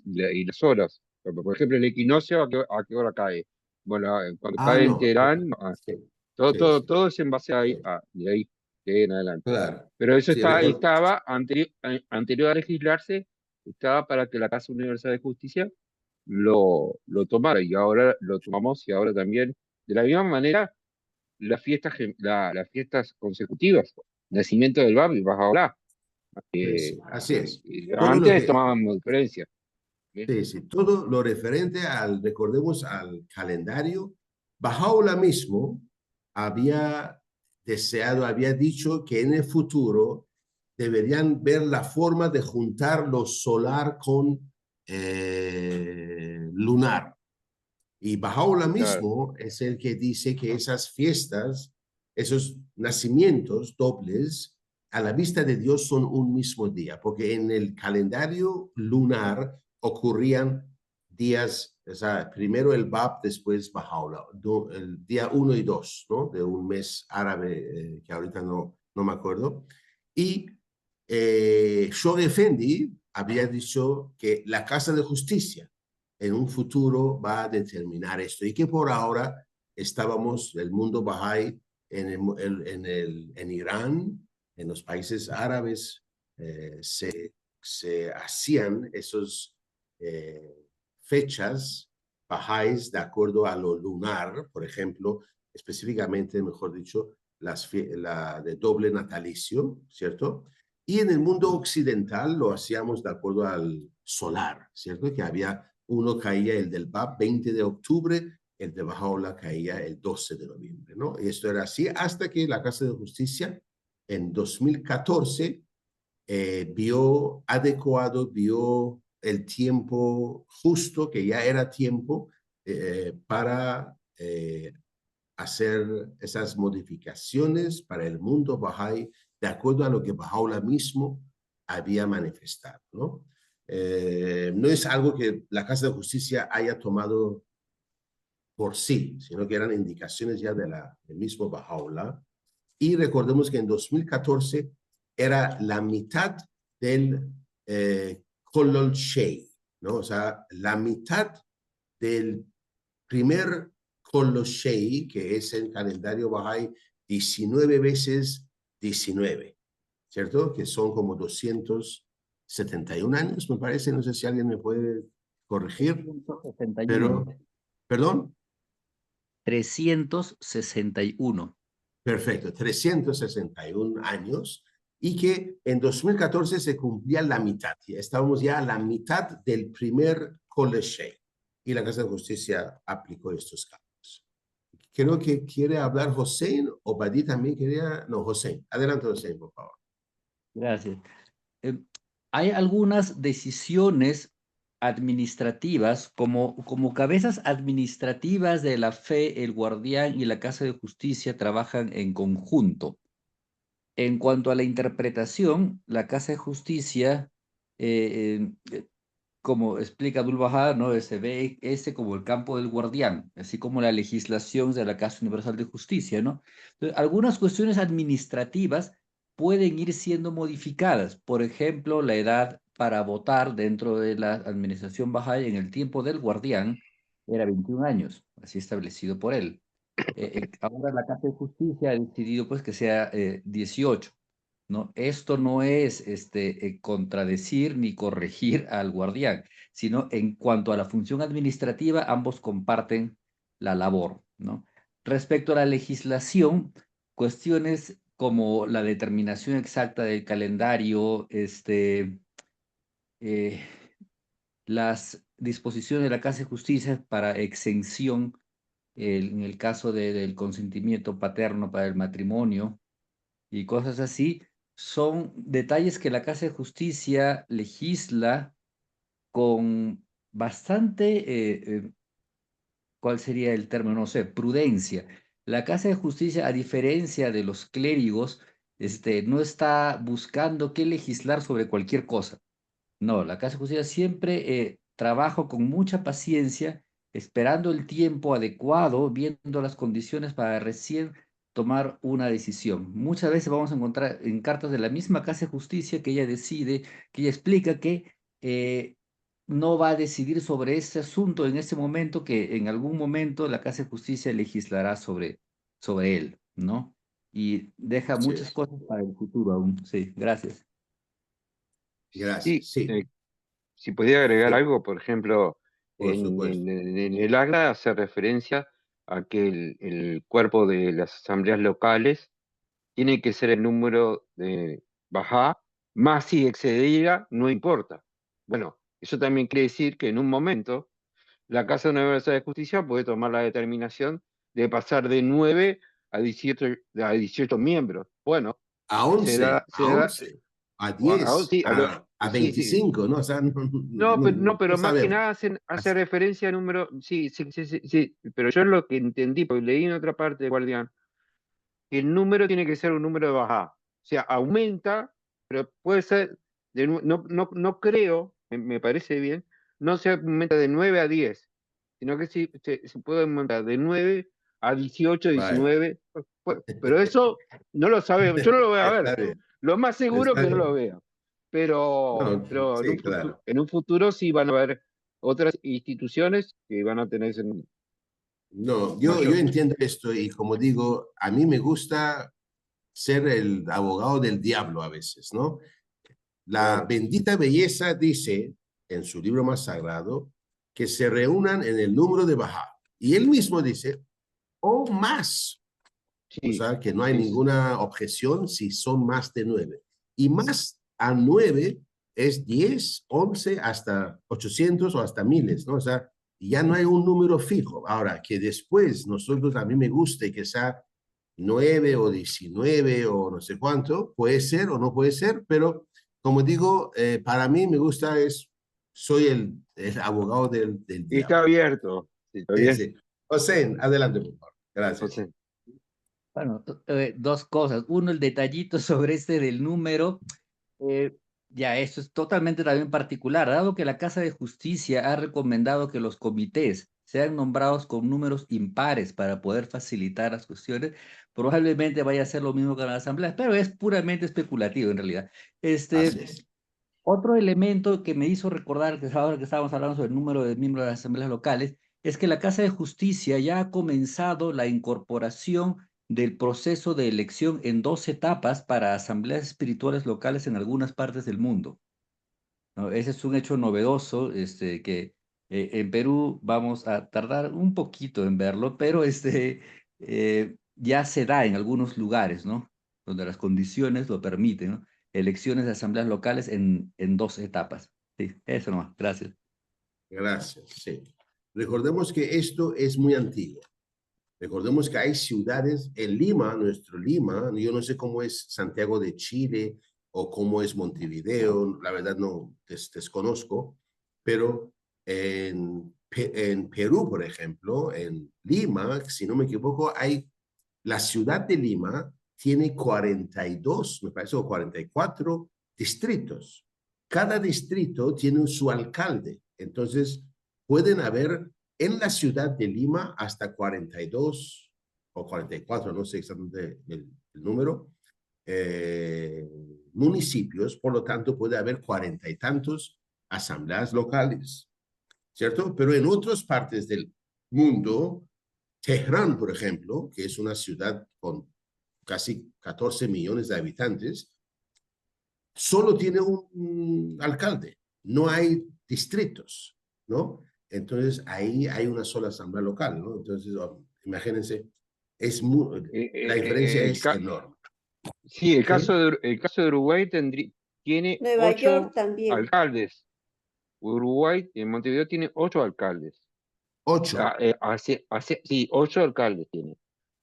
y las horas. Por ejemplo, el equinoccio, ¿a qué hora cae? Bueno, cuando cae en No. Teherán, Sí, sí, todo es en base a sí, de ahí en adelante. claro. Pero eso Sí, estaba anterior a legislarse, estaba para que la Casa Universal de Justicia lo tomara, y ahora lo tomamos, y ahora también, de la misma manera, las fiestas consecutivas, nacimiento del Bab y Bajaola. sí, así es. Todo lo Antes que, tomábamos diferencia. ¿Bien? sí, sí, todo lo referente recordemos, al calendario. Bahá'u'lláh mismo había había dicho que en el futuro deberían ver la forma de juntar lo solar con lunar. Y Bahá'u'lláh Claro, mismo es el que dice que esas fiestas, esos nacimientos dobles, a la vista de Dios son un mismo día, porque en el calendario lunar ocurrían días, o sea, primero el Bab, después Bahá'u'lláh, el día 1 y 2, ¿no? De un mes árabe que ahorita no me acuerdo. Y Shoghi Effendi había dicho que la Casa de Justicia en un futuro va a determinar esto, y que por ahora estábamos, el mundo Bahá'í, en Irán, en los países árabes, se hacían esos fechas Bahá'ís de acuerdo a lo lunar, por ejemplo, específicamente, mejor dicho, la de doble natalicio, ¿cierto? Y en el mundo occidental lo hacíamos de acuerdo al solar, ¿cierto? Que había uno caía el del Bab 20 de octubre, el de Bahá'u'lláh caía el 12 de noviembre, ¿no? Y esto era así hasta que la Casa de Justicia en 2014 vio el tiempo justo, que ya era tiempo para hacer esas modificaciones para el mundo Bahá'í de acuerdo a lo que Bahá'u'lláh mismo había manifestado, ¿no? No es algo que la Casa de Justicia haya tomado por sí, sino que eran indicaciones ya del mismo Bahá'u'lláh. Y recordemos que en 2014 era la mitad del Kolol Shei, ¿no? O sea, la mitad del primer Kolol Shei, que es el calendario Bahá'í, 19 veces 19, ¿cierto? Que son como 271 años, me parece. No sé si alguien me puede corregir, 361. pero, perdón. 361. Perfecto, 361 años, y que en 2014 se cumplía la mitad. Ya estábamos ya a la mitad del primer Kolol Shei, y la Casa de Justicia aplicó estos cambios. Creo que quiere hablar Hossein, o Badí también quería. No, Hossein. Adelante, Hossein, por favor. Gracias. Hay algunas decisiones administrativas, como cabezas administrativas de la fe, el guardián y la Casa de Justicia trabajan en conjunto. En cuanto a la interpretación, la Casa de Justicia, como explica Abdu'l-Bahá, ¿no? Se ve ese como el campo del guardián, así como la legislación de la Casa Universal de Justicia, ¿no? Entonces, algunas cuestiones administrativas pueden ir siendo modificadas. Por ejemplo, la edad para votar dentro de la administración Bahá'í en el tiempo del guardián era 21 años, así establecido por él. Ahora la Casa de Justicia ha decidido pues que sea 18, ¿no? Esto no es contradecir ni corregir al guardián, sino en cuanto a la función administrativa, ambos comparten la labor, ¿no? Respecto a la legislación, cuestiones como la determinación exacta del calendario, eh, las disposiciones de la Casa de Justicia para exención en el caso del consentimiento paterno para el matrimonio y cosas así, son detalles que la Casa de Justicia legisla con bastante, ¿cuál sería el término? No sé, prudencia. La Casa de Justicia, a diferencia de los clérigos, no está buscando qué legislar sobre cualquier cosa. No, la Casa de Justicia siempre trabaja con mucha paciencia, esperando el tiempo adecuado, viendo las condiciones para recién tomar una decisión. Muchas veces vamos a encontrar en cartas de la misma Casa de Justicia que ella decide, que ella explica que no va a decidir sobre este asunto en ese momento, que en algún momento la Casa de Justicia legislará sobre él, ¿no? Y deja Así muchas es. cosas para el futuro aún. Sí, gracias. Gracias. Sí, Sí, si podía agregar sí, algo, por ejemplo, por supuesto. en el acta hace referencia a que el cuerpo de las asambleas locales tiene que ser el número de Bajá, más si excediera, no importa. Bueno, eso también quiere decir que en un momento la Casa Universal de Justicia puede tomar la determinación de pasar de 9 a 18 miembros. Bueno, A se 11, da, a se da, 11, a 10, sí, a sí, sí. 25, ¿no? O sea, No, no pero más que nada sabemos. hace referencia a número, sí, sí, sí, sí, sí, pero yo lo que entendí, porque leí en otra parte de Guardián, que el número tiene que ser un número de bajada. O sea, aumenta, pero puede ser, no creo, me parece bien, no se aumenta de 9 a 10, sino que sí, se puede aumentar de 9 a 18, Vale. 19, pero eso no lo sabemos, yo no lo voy a Está ver. bien, Lo más seguro está que no lo bien. vea. Pero Sí, claro. en un futuro sí van a haber otras instituciones que van a tener ese No, yo mayor. entiendo esto y como digo, a mí me gusta ser el abogado del diablo a veces, ¿no? La Claro. bendita belleza dice en su libro más sagrado que se reúnan en el número de Bahá. Y él mismo dice, o más. O Sí, sea, que no hay sí, ninguna objeción si son más de 9. Y más a 9 es 10, 11, hasta 800 o hasta miles, ¿no? O sea, ya no hay un número fijo. Ahora, que después nosotros, a mí me guste que sea 9 o 19 o no sé cuánto, puede ser o no puede ser, pero como digo, para mí me gusta soy el abogado del y está diablo. abierto. Sí, está Sí, bien. sí. José, adelante, por favor. Gracias. José. Bueno, dos cosas. Uno, el detallito sobre del número. eh, ya, esto es totalmente también particular. Dado que la Casa de Justicia ha recomendado que los comités sean nombrados con números impares para poder facilitar las cuestiones, probablemente vaya a ser lo mismo que la Asamblea, pero es puramente especulativo en realidad. Así es. Otro elemento que me hizo recordar que ahora que estábamos hablando sobre el número de miembros de las asambleas locales es que la Casa de Justicia ya ha comenzado la incorporación del proceso de elección en 2 etapas para asambleas espirituales locales en algunas partes del mundo, ¿no? Ese es un hecho novedoso, que en Perú vamos a tardar un poquito en verlo, pero ya se da en algunos lugares, ¿no? Donde las condiciones lo permiten, ¿no? Elecciones de asambleas locales en 2 etapas. Sí, eso nomás, gracias. Gracias, sí. Recordemos que esto es muy antiguo. Recordemos que hay ciudades en Lima, nuestro Lima, yo no sé cómo es Santiago de Chile o cómo es Montevideo, la verdad no desconozco, pero En Perú, por ejemplo, en Lima, si no me equivoco, la ciudad de Lima tiene 42, me parece, o 44 distritos. Cada distrito tiene su alcalde. Entonces, pueden haber en la ciudad de Lima hasta 42 o 44, no sé exactamente el número, municipios. Por lo tanto, puede haber 40 y tantos asambleas locales, ¿cierto? Pero en otras partes del mundo, Teherán, por ejemplo, que es una ciudad con casi 14 millones de habitantes, solo tiene un alcalde, no hay distritos, ¿no? Entonces, ahí hay una sola asamblea local, ¿no? Entonces, imagínense, la diferencia es enorme. Sí, el ¿Sí? caso de Uruguay tiene Nueva 8 York también. alcaldes. Uruguay, en Montevideo, tiene 8 alcaldes. 8. Sí, 8 alcaldes tiene.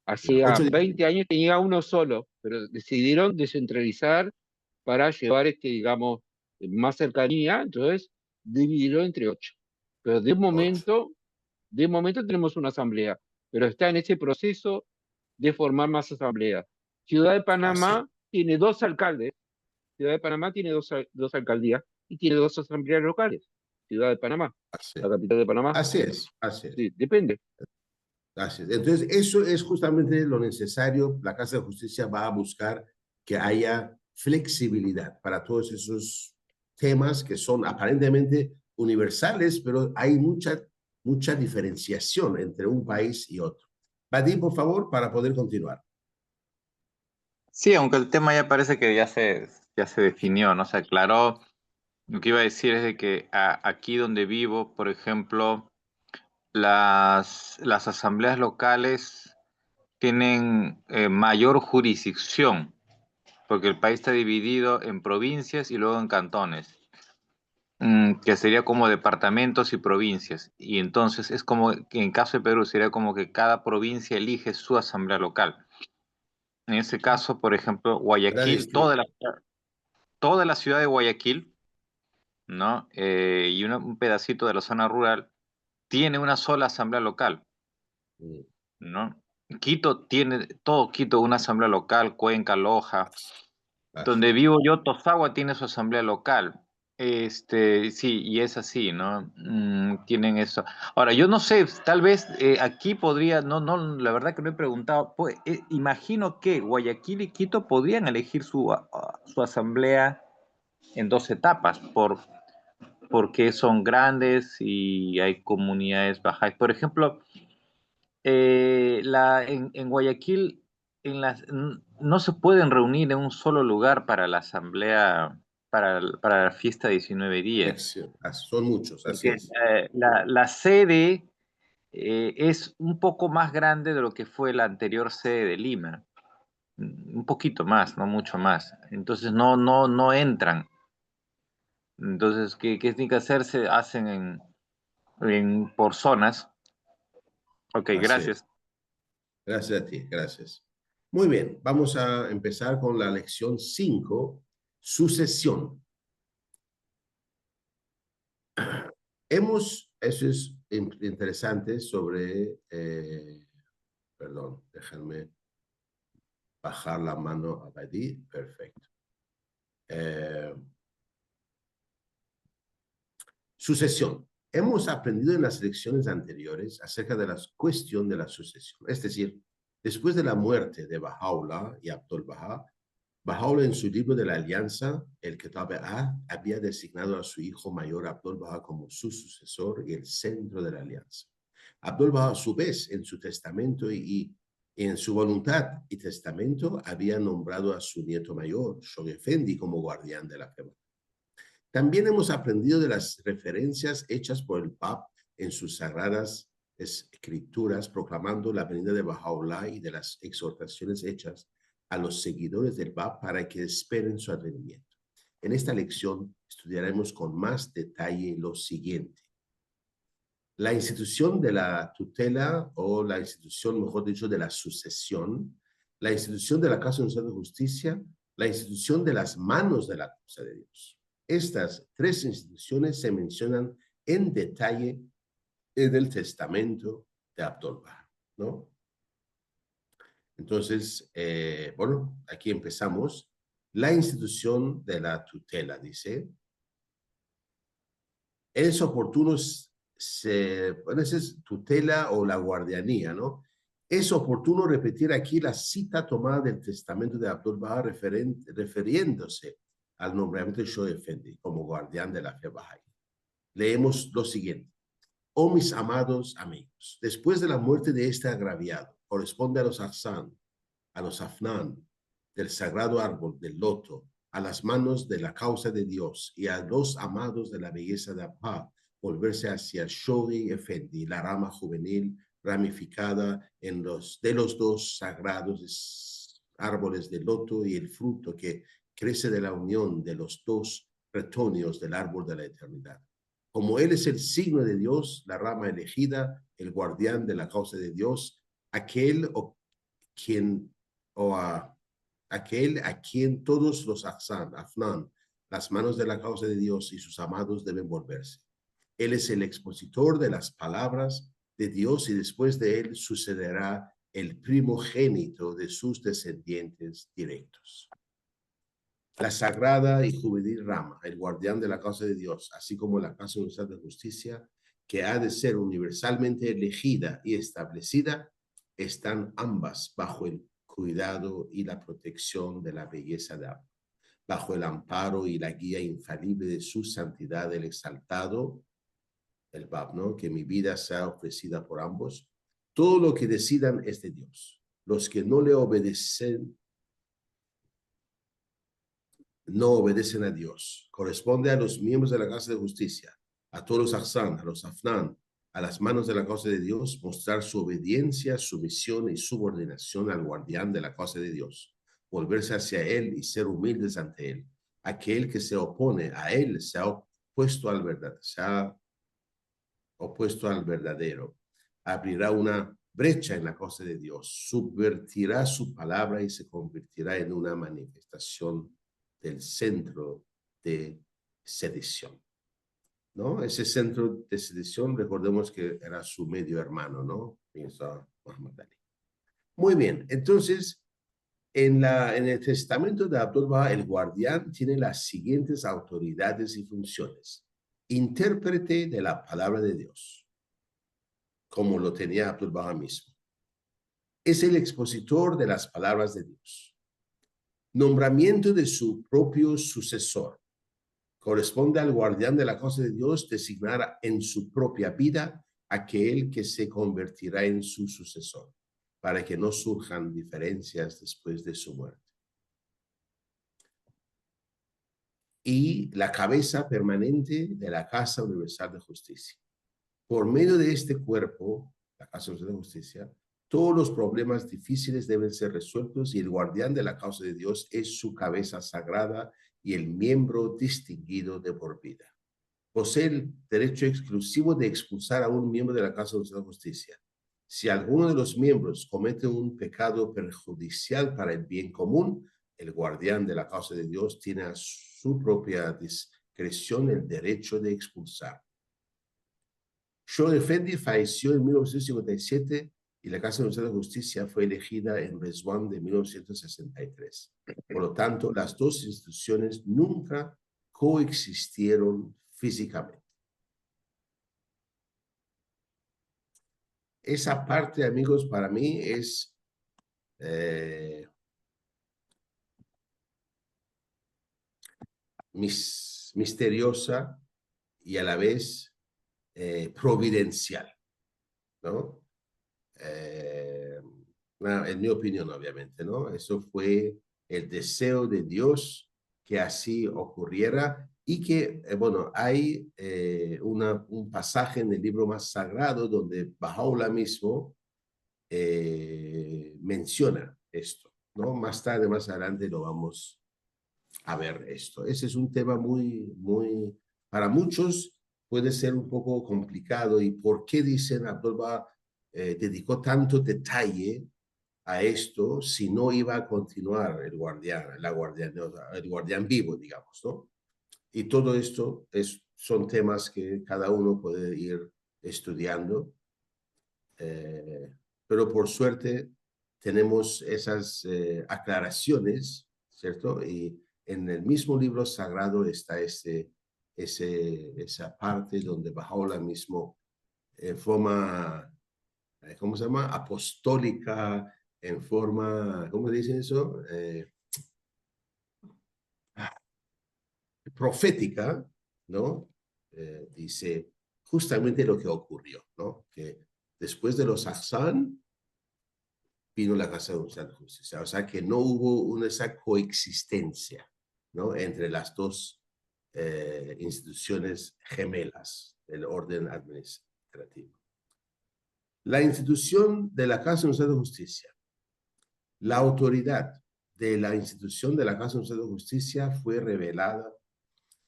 Hace 8 20 años tenía uno solo, pero decidieron descentralizar para llevar, digamos, más cercanía, entonces dividirlo entre 8. Pero de momento tenemos una asamblea, pero está en ese proceso de formar más asambleas. Ciudad de Panamá tiene 2 alcaldes, Ciudad de Panamá tiene dos alcaldías y tiene 2 asambleas locales. Ciudad de Panamá, la capital de Panamá. Así es. Sí, depende. Así es. Entonces, eso es justamente lo necesario. La Casa de Justicia va a buscar que haya flexibilidad para todos esos temas que son aparentemente universales, pero hay mucha diferenciación entre un país y otro. Vadim, por favor, para poder continuar. Sí, aunque el tema ya parece que ya se definió, ¿no? Se aclaró. Lo que iba a decir es de que aquí donde vivo, por ejemplo, las asambleas locales tienen mayor jurisdicción, porque el país está dividido en provincias y luego en cantones, que sería como departamentos y provincias. Y entonces es como que en caso de Perú sería como que cada provincia elige su asamblea local. En ese caso, por ejemplo, Guayaquil, toda la ciudad de Guayaquil, ¿no? Y un pedacito de la zona rural tiene una sola asamblea local, ¿no? Todo Quito una asamblea local, Cuenca, Loja. Donde vivo yo, Tozagua tiene su asamblea local. Sí, y es así, ¿no? Tienen eso. Ahora, yo no sé, tal vez aquí podría, la verdad que no he preguntado, pues, imagino que Guayaquil y Quito podrían elegir su asamblea en 2 etapas, porque son grandes y hay comunidades bajas. Por ejemplo, en Guayaquil no se pueden reunir en un solo lugar para la asamblea, para la fiesta de 19 días. Son muchos, así Porque es. la sede es un poco más grande de lo que fue la anterior sede de Lima. Un poquito más, no mucho más. Entonces no entran. Entonces, ¿qué tiene que hacer? Se hacen por zonas. Ok, Así es. gracias. Gracias a ti, gracias. Muy bien, vamos a empezar con la lección 5, sucesión. Eso es interesante sobre, perdón, déjenme bajar la mano a Badi, perfecto. Sucesión. Hemos aprendido en las lecciones anteriores acerca de la cuestión de la sucesión. Es decir, después de la muerte de Baha'u'llah y Abdul-Bahá, Baha'u'llah en su libro de la Alianza, el Kitab había designado a su hijo mayor Abdul-Bahá como su sucesor y el centro de la Alianza. Abdul-Bahá, a su vez, en su testamento y en su voluntad y testamento, había nombrado a su nieto mayor, Shogh Effendi, como guardián de la fe. También hemos aprendido de las referencias hechas por el Papa en sus sagradas escrituras, proclamando la venida de Baha'u'llah y de las exhortaciones hechas a los seguidores del Papa para que esperen su advenimiento. En esta lección estudiaremos con más detalle lo siguiente. La institución de la tutela o la institución, mejor dicho, de la sucesión, la institución de la Casa Universal de Justicia, la institución de las manos de la Casa de Dios. Estas 3 instituciones se mencionan en detalle en el testamento de Abdul-Baha, ¿no? Entonces, bueno, aquí empezamos. La institución de la tutela, dice, es oportuno, bueno, esa es tutela o la guardianía, ¿no? Es oportuno repetir aquí la cita tomada del testamento de Abdul-Baha refiriéndose al nombramiento de Shoaib Effendi como guardián de la fe Bahá'í. Leemos lo siguiente. Oh mis amados amigos, después de la muerte de este agraviado, corresponde a los Ahsan, a los Afnan, del sagrado árbol del loto, a las manos de la causa de Dios y a los amados de la belleza de Abha, volverse hacia Shoaib Effendi, la rama juvenil ramificada de los dos sagrados árboles del loto y el fruto que crece de la unión de los dos retonios del árbol de la eternidad. Como él es el signo de Dios, la rama elegida, el guardián de la causa de Dios, aquel a quien todos los Afnan, las manos de la causa de Dios y sus amados deben volverse. Él es el expositor de las palabras de Dios y después de él sucederá el primogénito de sus descendientes directos. La sagrada y juvenil rama, el guardián de la causa de Dios, así como la Casa Universal de Justicia, que ha de ser universalmente elegida y establecida, están ambas bajo el cuidado y la protección de la belleza de Abba, bajo el amparo y la guía infalible de su santidad, el exaltado, el Bab, ¿no? Que mi vida sea ofrecida por ambos. Todo lo que decidan es de Dios. Los que no le obedecen, no obedecen a Dios. Corresponde a los miembros de la Casa de Justicia, a todos los Ahsan, a los Afnan, a las manos de la causa de Dios, mostrar su obediencia, sumisión y subordinación al guardián de la causa de Dios, volverse hacia él y ser humildes ante él. Aquel que se opone a él se ha opuesto al verdadero, abrirá una brecha en la causa de Dios, subvertirá su palabra y se convertirá en una manifestación del centro de sedición, ¿no? Ese centro de sedición, recordemos que era su medio hermano, ¿no? Piensa Muhammad Ali. Muy bien, entonces, en el testamento de Abdul-Baha, el guardián tiene las siguientes autoridades y funciones. Intérprete de la palabra de Dios, como lo tenía Abdul-Baha mismo. Es el expositor de las palabras de Dios. Nombramiento de su propio sucesor. Corresponde al guardián de la causa de Dios designar en su propia vida aquel que se convertirá en su sucesor, para que no surjan diferencias después de su muerte. Y la cabeza permanente de la Casa Universal de Justicia. Por medio de este cuerpo, la Casa Universal de Justicia, todos los problemas difíciles deben ser resueltos y el guardián de la causa de Dios es su cabeza sagrada y el miembro distinguido de por vida. Posee el derecho exclusivo de expulsar a un miembro de la Casa Universal de Justicia. Si alguno de los miembros comete un pecado perjudicial para el bien común, el guardián de la causa de Dios tiene a su propia discreción el derecho de expulsar. Shoaib Effendi falleció en 1957 y la Casa Universal de Justicia fue elegida en Rizwan de 1963. Por lo tanto, las dos instituciones nunca coexistieron físicamente. Esa parte, amigos, para mí es misteriosa y a la vez providencial, ¿no? En mi opinión, obviamente, ¿no? Eso fue el deseo de Dios que así ocurriera y que, bueno, hay un pasaje en el libro más sagrado donde Baha'u'lláh mismo menciona esto, ¿no? Más tarde, más adelante lo vamos a ver esto. Ese es un tema para muchos puede ser un poco complicado. ¿Y por qué dicen Abdul-Baha dedicó tanto detalle a esto si no iba a continuar el guardián vivo, digamos, ¿no? Y todo esto es son temas que cada uno puede ir estudiando, pero por suerte tenemos esas aclaraciones, ¿cierto? Y en el mismo libro sagrado está esa parte donde Baha'u'lláh mismo, en forma, ¿cómo se llama? Apostólica, en forma, ¿cómo dicen eso? Profética, ¿no? Dice justamente lo que ocurrió, ¿no? Que después de los Ahzán vino la Casa de Justicia, o sea que no hubo esa coexistencia, ¿no? Entre las dos instituciones gemelas del orden administrativo. La institución de la Casa Universal de Justicia, la autoridad de la institución de la Casa Universal de Justicia fue revelada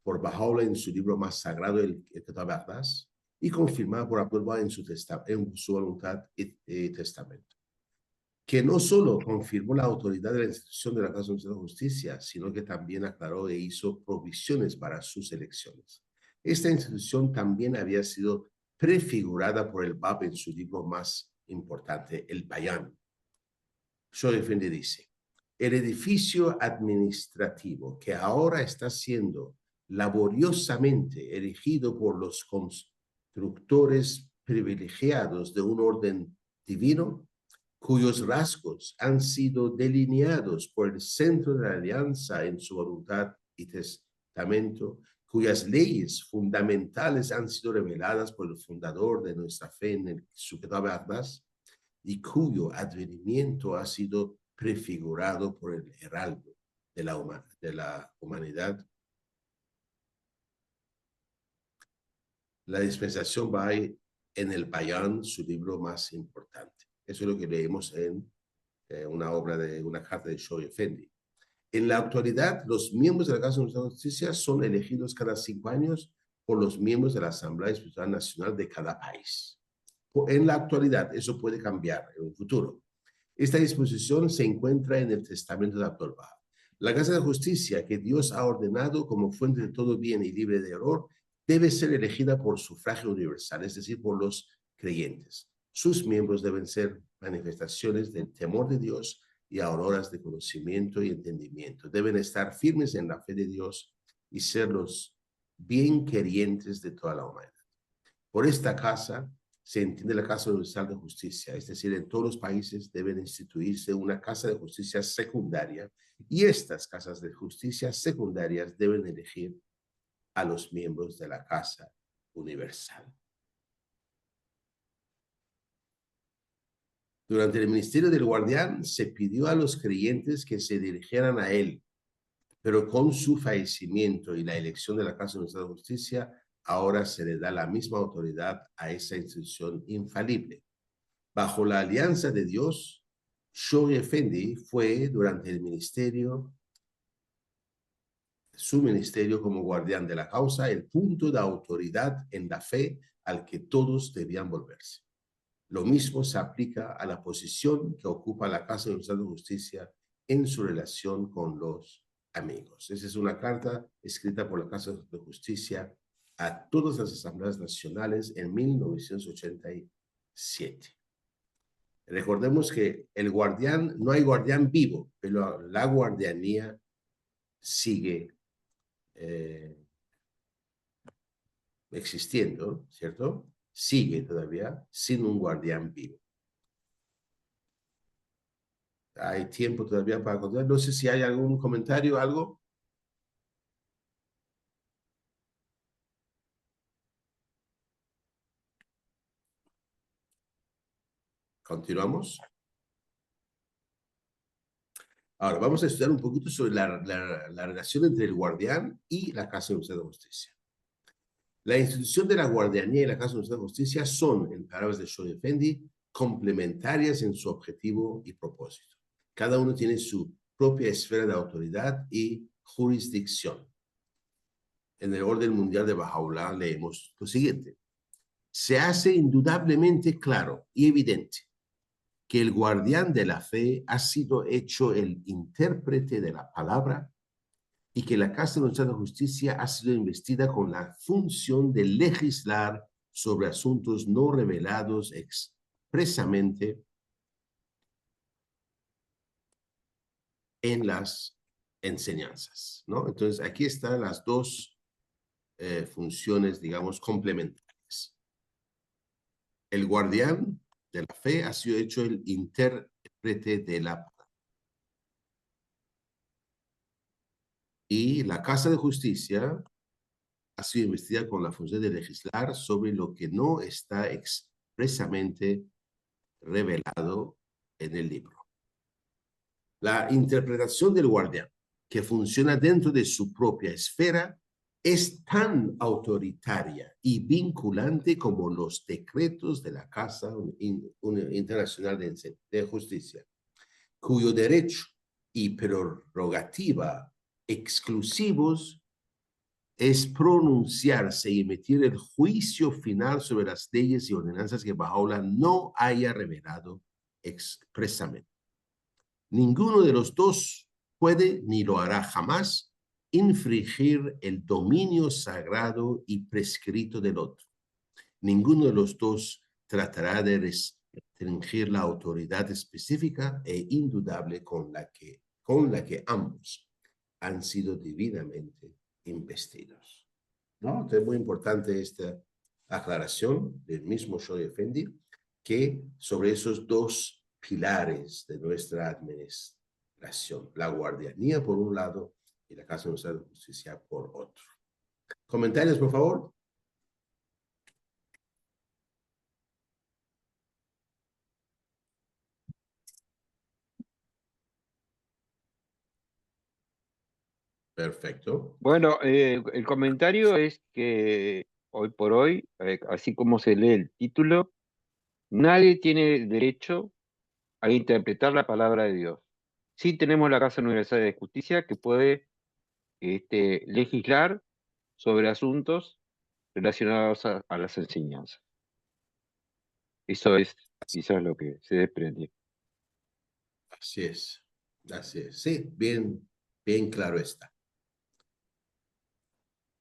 por Baha'u'lláh en su libro más sagrado, el Kitab al-Aqdas, y confirmada por Abdul-Baha en su voluntad y testamento, que no solo confirmó la autoridad de la institución de la Casa Universal de Justicia, sino que también aclaró e hizo provisiones para sus elecciones. Esta institución también había sido prefigurada por el Bab en su libro más importante, el Bayan. Shoaib Effendi dice: el edificio administrativo que ahora está siendo laboriosamente erigido por los constructores privilegiados de un orden divino, cuyos rasgos han sido delineados por el centro de la alianza en su voluntad y testamento, cuyas leyes fundamentales han sido reveladas por el fundador de nuestra fe en su Kitab al-Aqdas, y cuyo advenimiento ha sido prefigurado por el heraldo de la humanidad. La dispensación Bahá'í en el Bayan, su libro más importante. Eso es lo que leemos en una carta de Shoaib Effendi. En la actualidad, los miembros de la Casa Universal de Justicia son elegidos cada 5 años por los miembros de la Asamblea Espiritual Nacional de cada país. En la actualidad, eso puede cambiar en un futuro. Esta disposición se encuentra en el testamento de Abdul-Baha. La Casa de Justicia, que Dios ha ordenado como fuente de todo bien y libre de error, debe ser elegida por sufragio universal, es decir, por los creyentes. Sus miembros deben ser manifestaciones del temor de Dios y auroras de conocimiento y entendimiento. Deben estar firmes en la fe de Dios y ser los bien querientes de toda la humanidad. Por esta casa se entiende la Casa Universal de Justicia, es decir, en todos los países deben instituirse una Casa de Justicia secundaria, y estas casas de justicia secundarias deben elegir a los miembros de la Casa Universal. Durante el ministerio del guardián se pidió a los creyentes que se dirigieran a él, pero con su fallecimiento y la elección de la Casa Universal de Justicia, ahora se le da la misma autoridad a esa institución infalible. Bajo la alianza de Dios, Shoaib Effendi fue durante su ministerio como guardián de la causa, el punto de autoridad en la fe al que todos debían volverse. Lo mismo se aplica a la posición que ocupa la Casa Universal de Justicia en su relación con los amigos. Esa es una carta escrita por la Casa de Justicia a todas las asambleas nacionales en 1987. Recordemos que el guardián, no hay guardián vivo, pero la guardianía sigue existiendo, ¿cierto? Sigue todavía sin un guardián vivo. Hay tiempo todavía para continuar. No sé si hay algún comentario, algo. Continuamos. Ahora, vamos a estudiar un poquito sobre la relación entre el guardián y la Casa Universal de Justicia. La institución de la guardianía y la Casa Universal de Justicia son, en palabras de Shoaib Effendi, complementarias en su objetivo y propósito. Cada uno tiene su propia esfera de autoridad y jurisdicción. En el orden mundial de Baha'u'lláh leemos lo siguiente: se hace indudablemente claro y evidente que el guardián de la fe ha sido hecho el intérprete de la palabra y que la Casa Universal de Justicia ha sido investida con la función de legislar sobre asuntos no revelados expresamente en las enseñanzas, ¿no? Entonces, aquí están las dos funciones, digamos, complementarias. El guardián de la fe ha sido hecho el intérprete de la palabra. Y la Casa de Justicia ha sido investida con la función de legislar sobre lo que no está expresamente revelado en el libro. La interpretación del guardián, que funciona dentro de su propia esfera, es tan autoritaria y vinculante como los decretos de la Casa Internacional de Justicia, cuyo derecho y prerrogativa exclusivos es pronunciarse y emitir el juicio final sobre las leyes y ordenanzas que Baha'u'lláh no haya revelado expresamente. Ninguno de los dos puede ni lo hará jamás infringir el dominio sagrado y prescrito del otro. Ninguno de los dos tratará de restringir la autoridad específica e indudable con la que ambos han sido divinamente investidos, ¿no? Entonces es muy importante esta aclaración del mismo Shoy Effendi, que sobre esos dos pilares de nuestra administración, la guardianía por un lado y la Casa Universal de Justicia por otro. ¿Comentarios, por favor? Perfecto. Bueno, el comentario es que hoy por hoy, así como se lee el título, nadie tiene derecho a interpretar la palabra de Dios. Sí tenemos la Casa Universal de Justicia que puede legislar sobre asuntos relacionados a las enseñanzas. Eso es quizás lo que se desprende. Así es. Así es. Sí, bien claro está.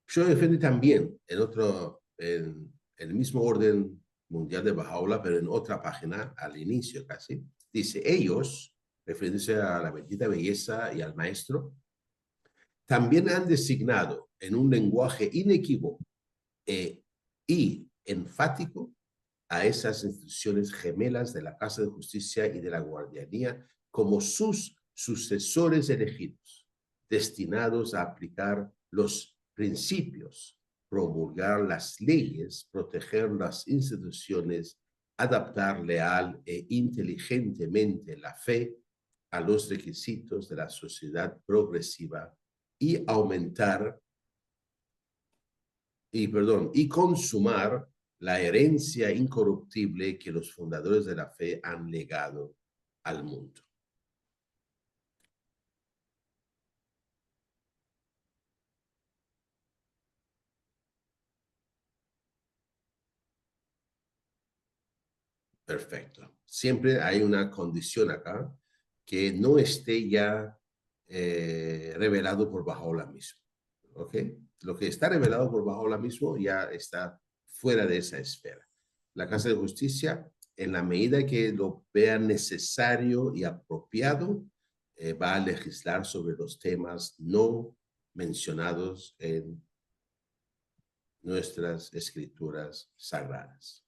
Yo defiendo también en el mismo orden mundial de Baha'u'lláh, pero en otra página, al inicio casi, dice, ellos, refiriéndose a la bendita belleza y al maestro, también han designado en un lenguaje inequívoco y enfático a esas instituciones gemelas de la Casa de Justicia y de la Guardianía como sus sucesores elegidos, destinados a aplicar los principios, promulgar las leyes, proteger las instituciones, adaptar leal e inteligentemente la fe a los requisitos de la sociedad progresiva y y consumar la herencia incorruptible que los fundadores de la fe han legado al mundo. Perfecto. Siempre hay una condición acá que no esté ya revelado por Baha'u'lláh mismo. ¿Ok? Lo que está revelado por Baha'u'lláh mismo ya está fuera de esa esfera. La Casa de Justicia, en la medida que lo vea necesario y apropiado, va a legislar sobre los temas no mencionados en nuestras escrituras sagradas.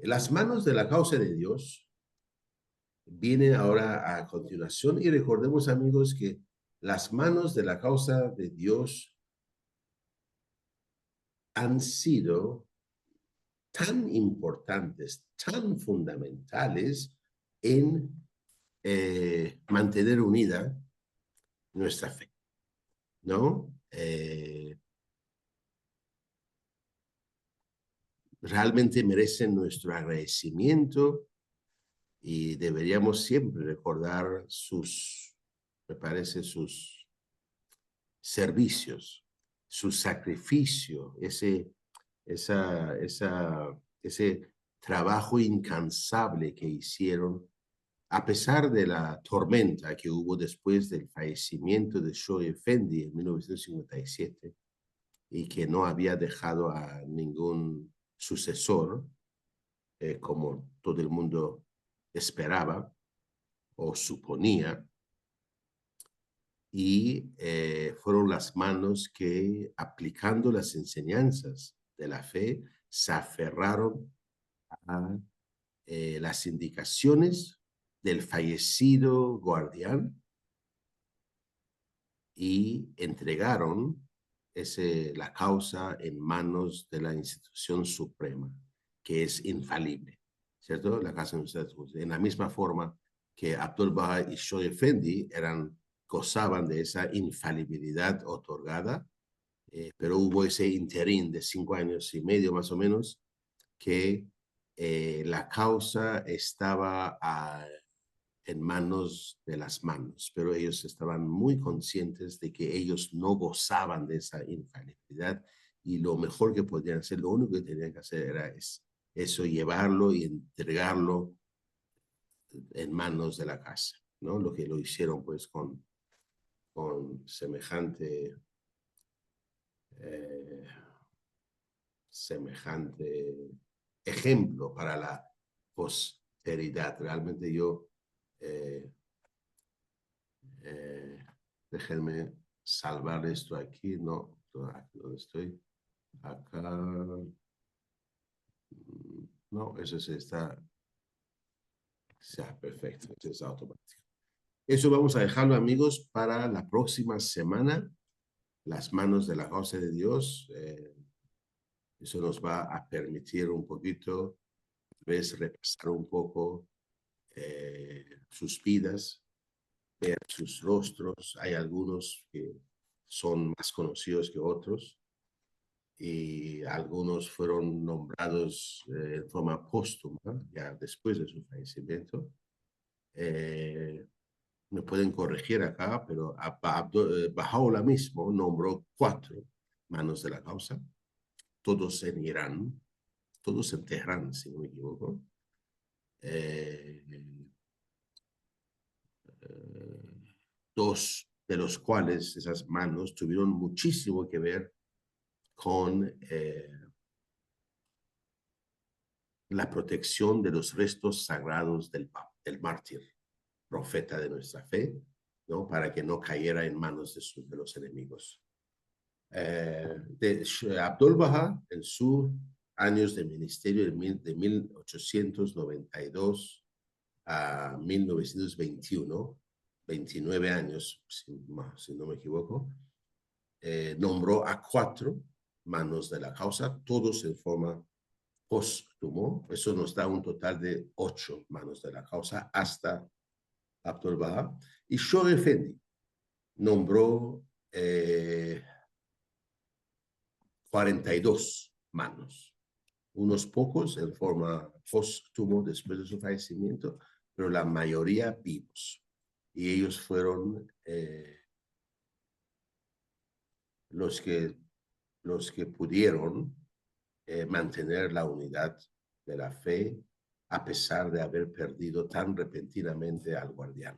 Las manos de la causa de Dios vienen ahora a continuación y recordemos, amigos, que las manos de la causa de Dios han sido tan importantes, tan fundamentales en mantener unida nuestra fe, ¿no? Realmente merecen nuestro agradecimiento y deberíamos siempre recordar me parece, sus servicios, su sacrificio, ese trabajo incansable que hicieron A pesar de la tormenta que hubo después del fallecimiento de Shoaib Effendi en 1957 y que no había dejado a ningún sucesor, como todo el mundo esperaba o suponía, y fueron las manos que, aplicando las enseñanzas de la fe, se aferraron a las indicaciones del fallecido guardián y entregaron la causa en manos de la institución suprema, que es infalible, ¿cierto? La Casa Universidad de Justicia. En la misma forma que Abdul Baha y Shoaib Effendi gozaban de esa infalibilidad otorgada, pero hubo ese interín de 5 años y medio más o menos que la causa estaba en manos de las manos, pero ellos estaban muy conscientes de que ellos no gozaban de esa infalibilidad y lo mejor que podían hacer, lo único que tenían que hacer era eso, llevarlo y entregarlo en manos de la casa, ¿no? Lo que lo hicieron pues con semejante ejemplo para la posteridad. Realmente yo déjenme salvar esto aquí, no, aquí donde estoy, acá, no, eso sí está, perfecto, eso es automático. Eso vamos a dejarlo, amigos, para la próxima semana, las manos de la causa de Dios. Eso nos va a permitir un poquito, repasar un poco sus vidas, ver sus rostros. Hay algunos que son más conocidos que otros y algunos fueron nombrados en forma póstuma, ya después de su fallecimiento. Me pueden corregir acá, pero Baha'u'llah mismo nombró 4 manos de la causa, todos en Irán, todos en Teherán, si no me equivoco. Dos de los cuales, esas manos, tuvieron muchísimo que ver con la protección de los restos sagrados del mártir, profeta de nuestra fe, ¿no? Para que no cayera en manos de los enemigos. Abdul Baha, en sus años de ministerio de 1892 a 1921, 29 años, si no me equivoco, nombró a 4 manos de la causa, todos en forma póstumo. Eso nos da un total de 8 manos de la causa hasta Abdul Baha. Y Shoaib Effendi nombró 42 manos, unos pocos en forma póstumo después de su fallecimiento, pero la mayoría vivos. Y ellos fueron los que pudieron mantener la unidad de la fe a pesar de haber perdido tan repentinamente al guardián,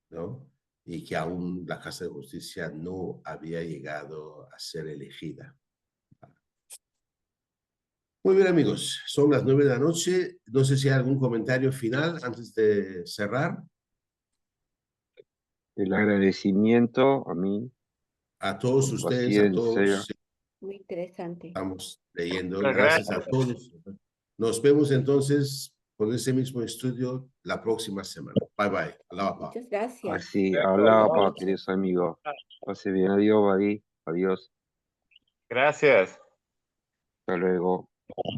¿no? Y que aún la Casa de Justicia no había llegado a ser elegida. Muy bien, amigos, son las 9 de la noche. No sé si hay algún comentario final antes de cerrar. El agradecimiento a mí, A todos por ustedes, a todos. paciencia. Muy interesante. Estamos leyendo. Muchas Gracias a gracias. todos. Nos vemos entonces con ese mismo estudio la próxima semana. Bye, bye. Allah Akbar. Muchas gracias. Así, hablaba, queridos amigos. Pase bien, adiós, Badí. Adiós. Gracias. Hasta luego.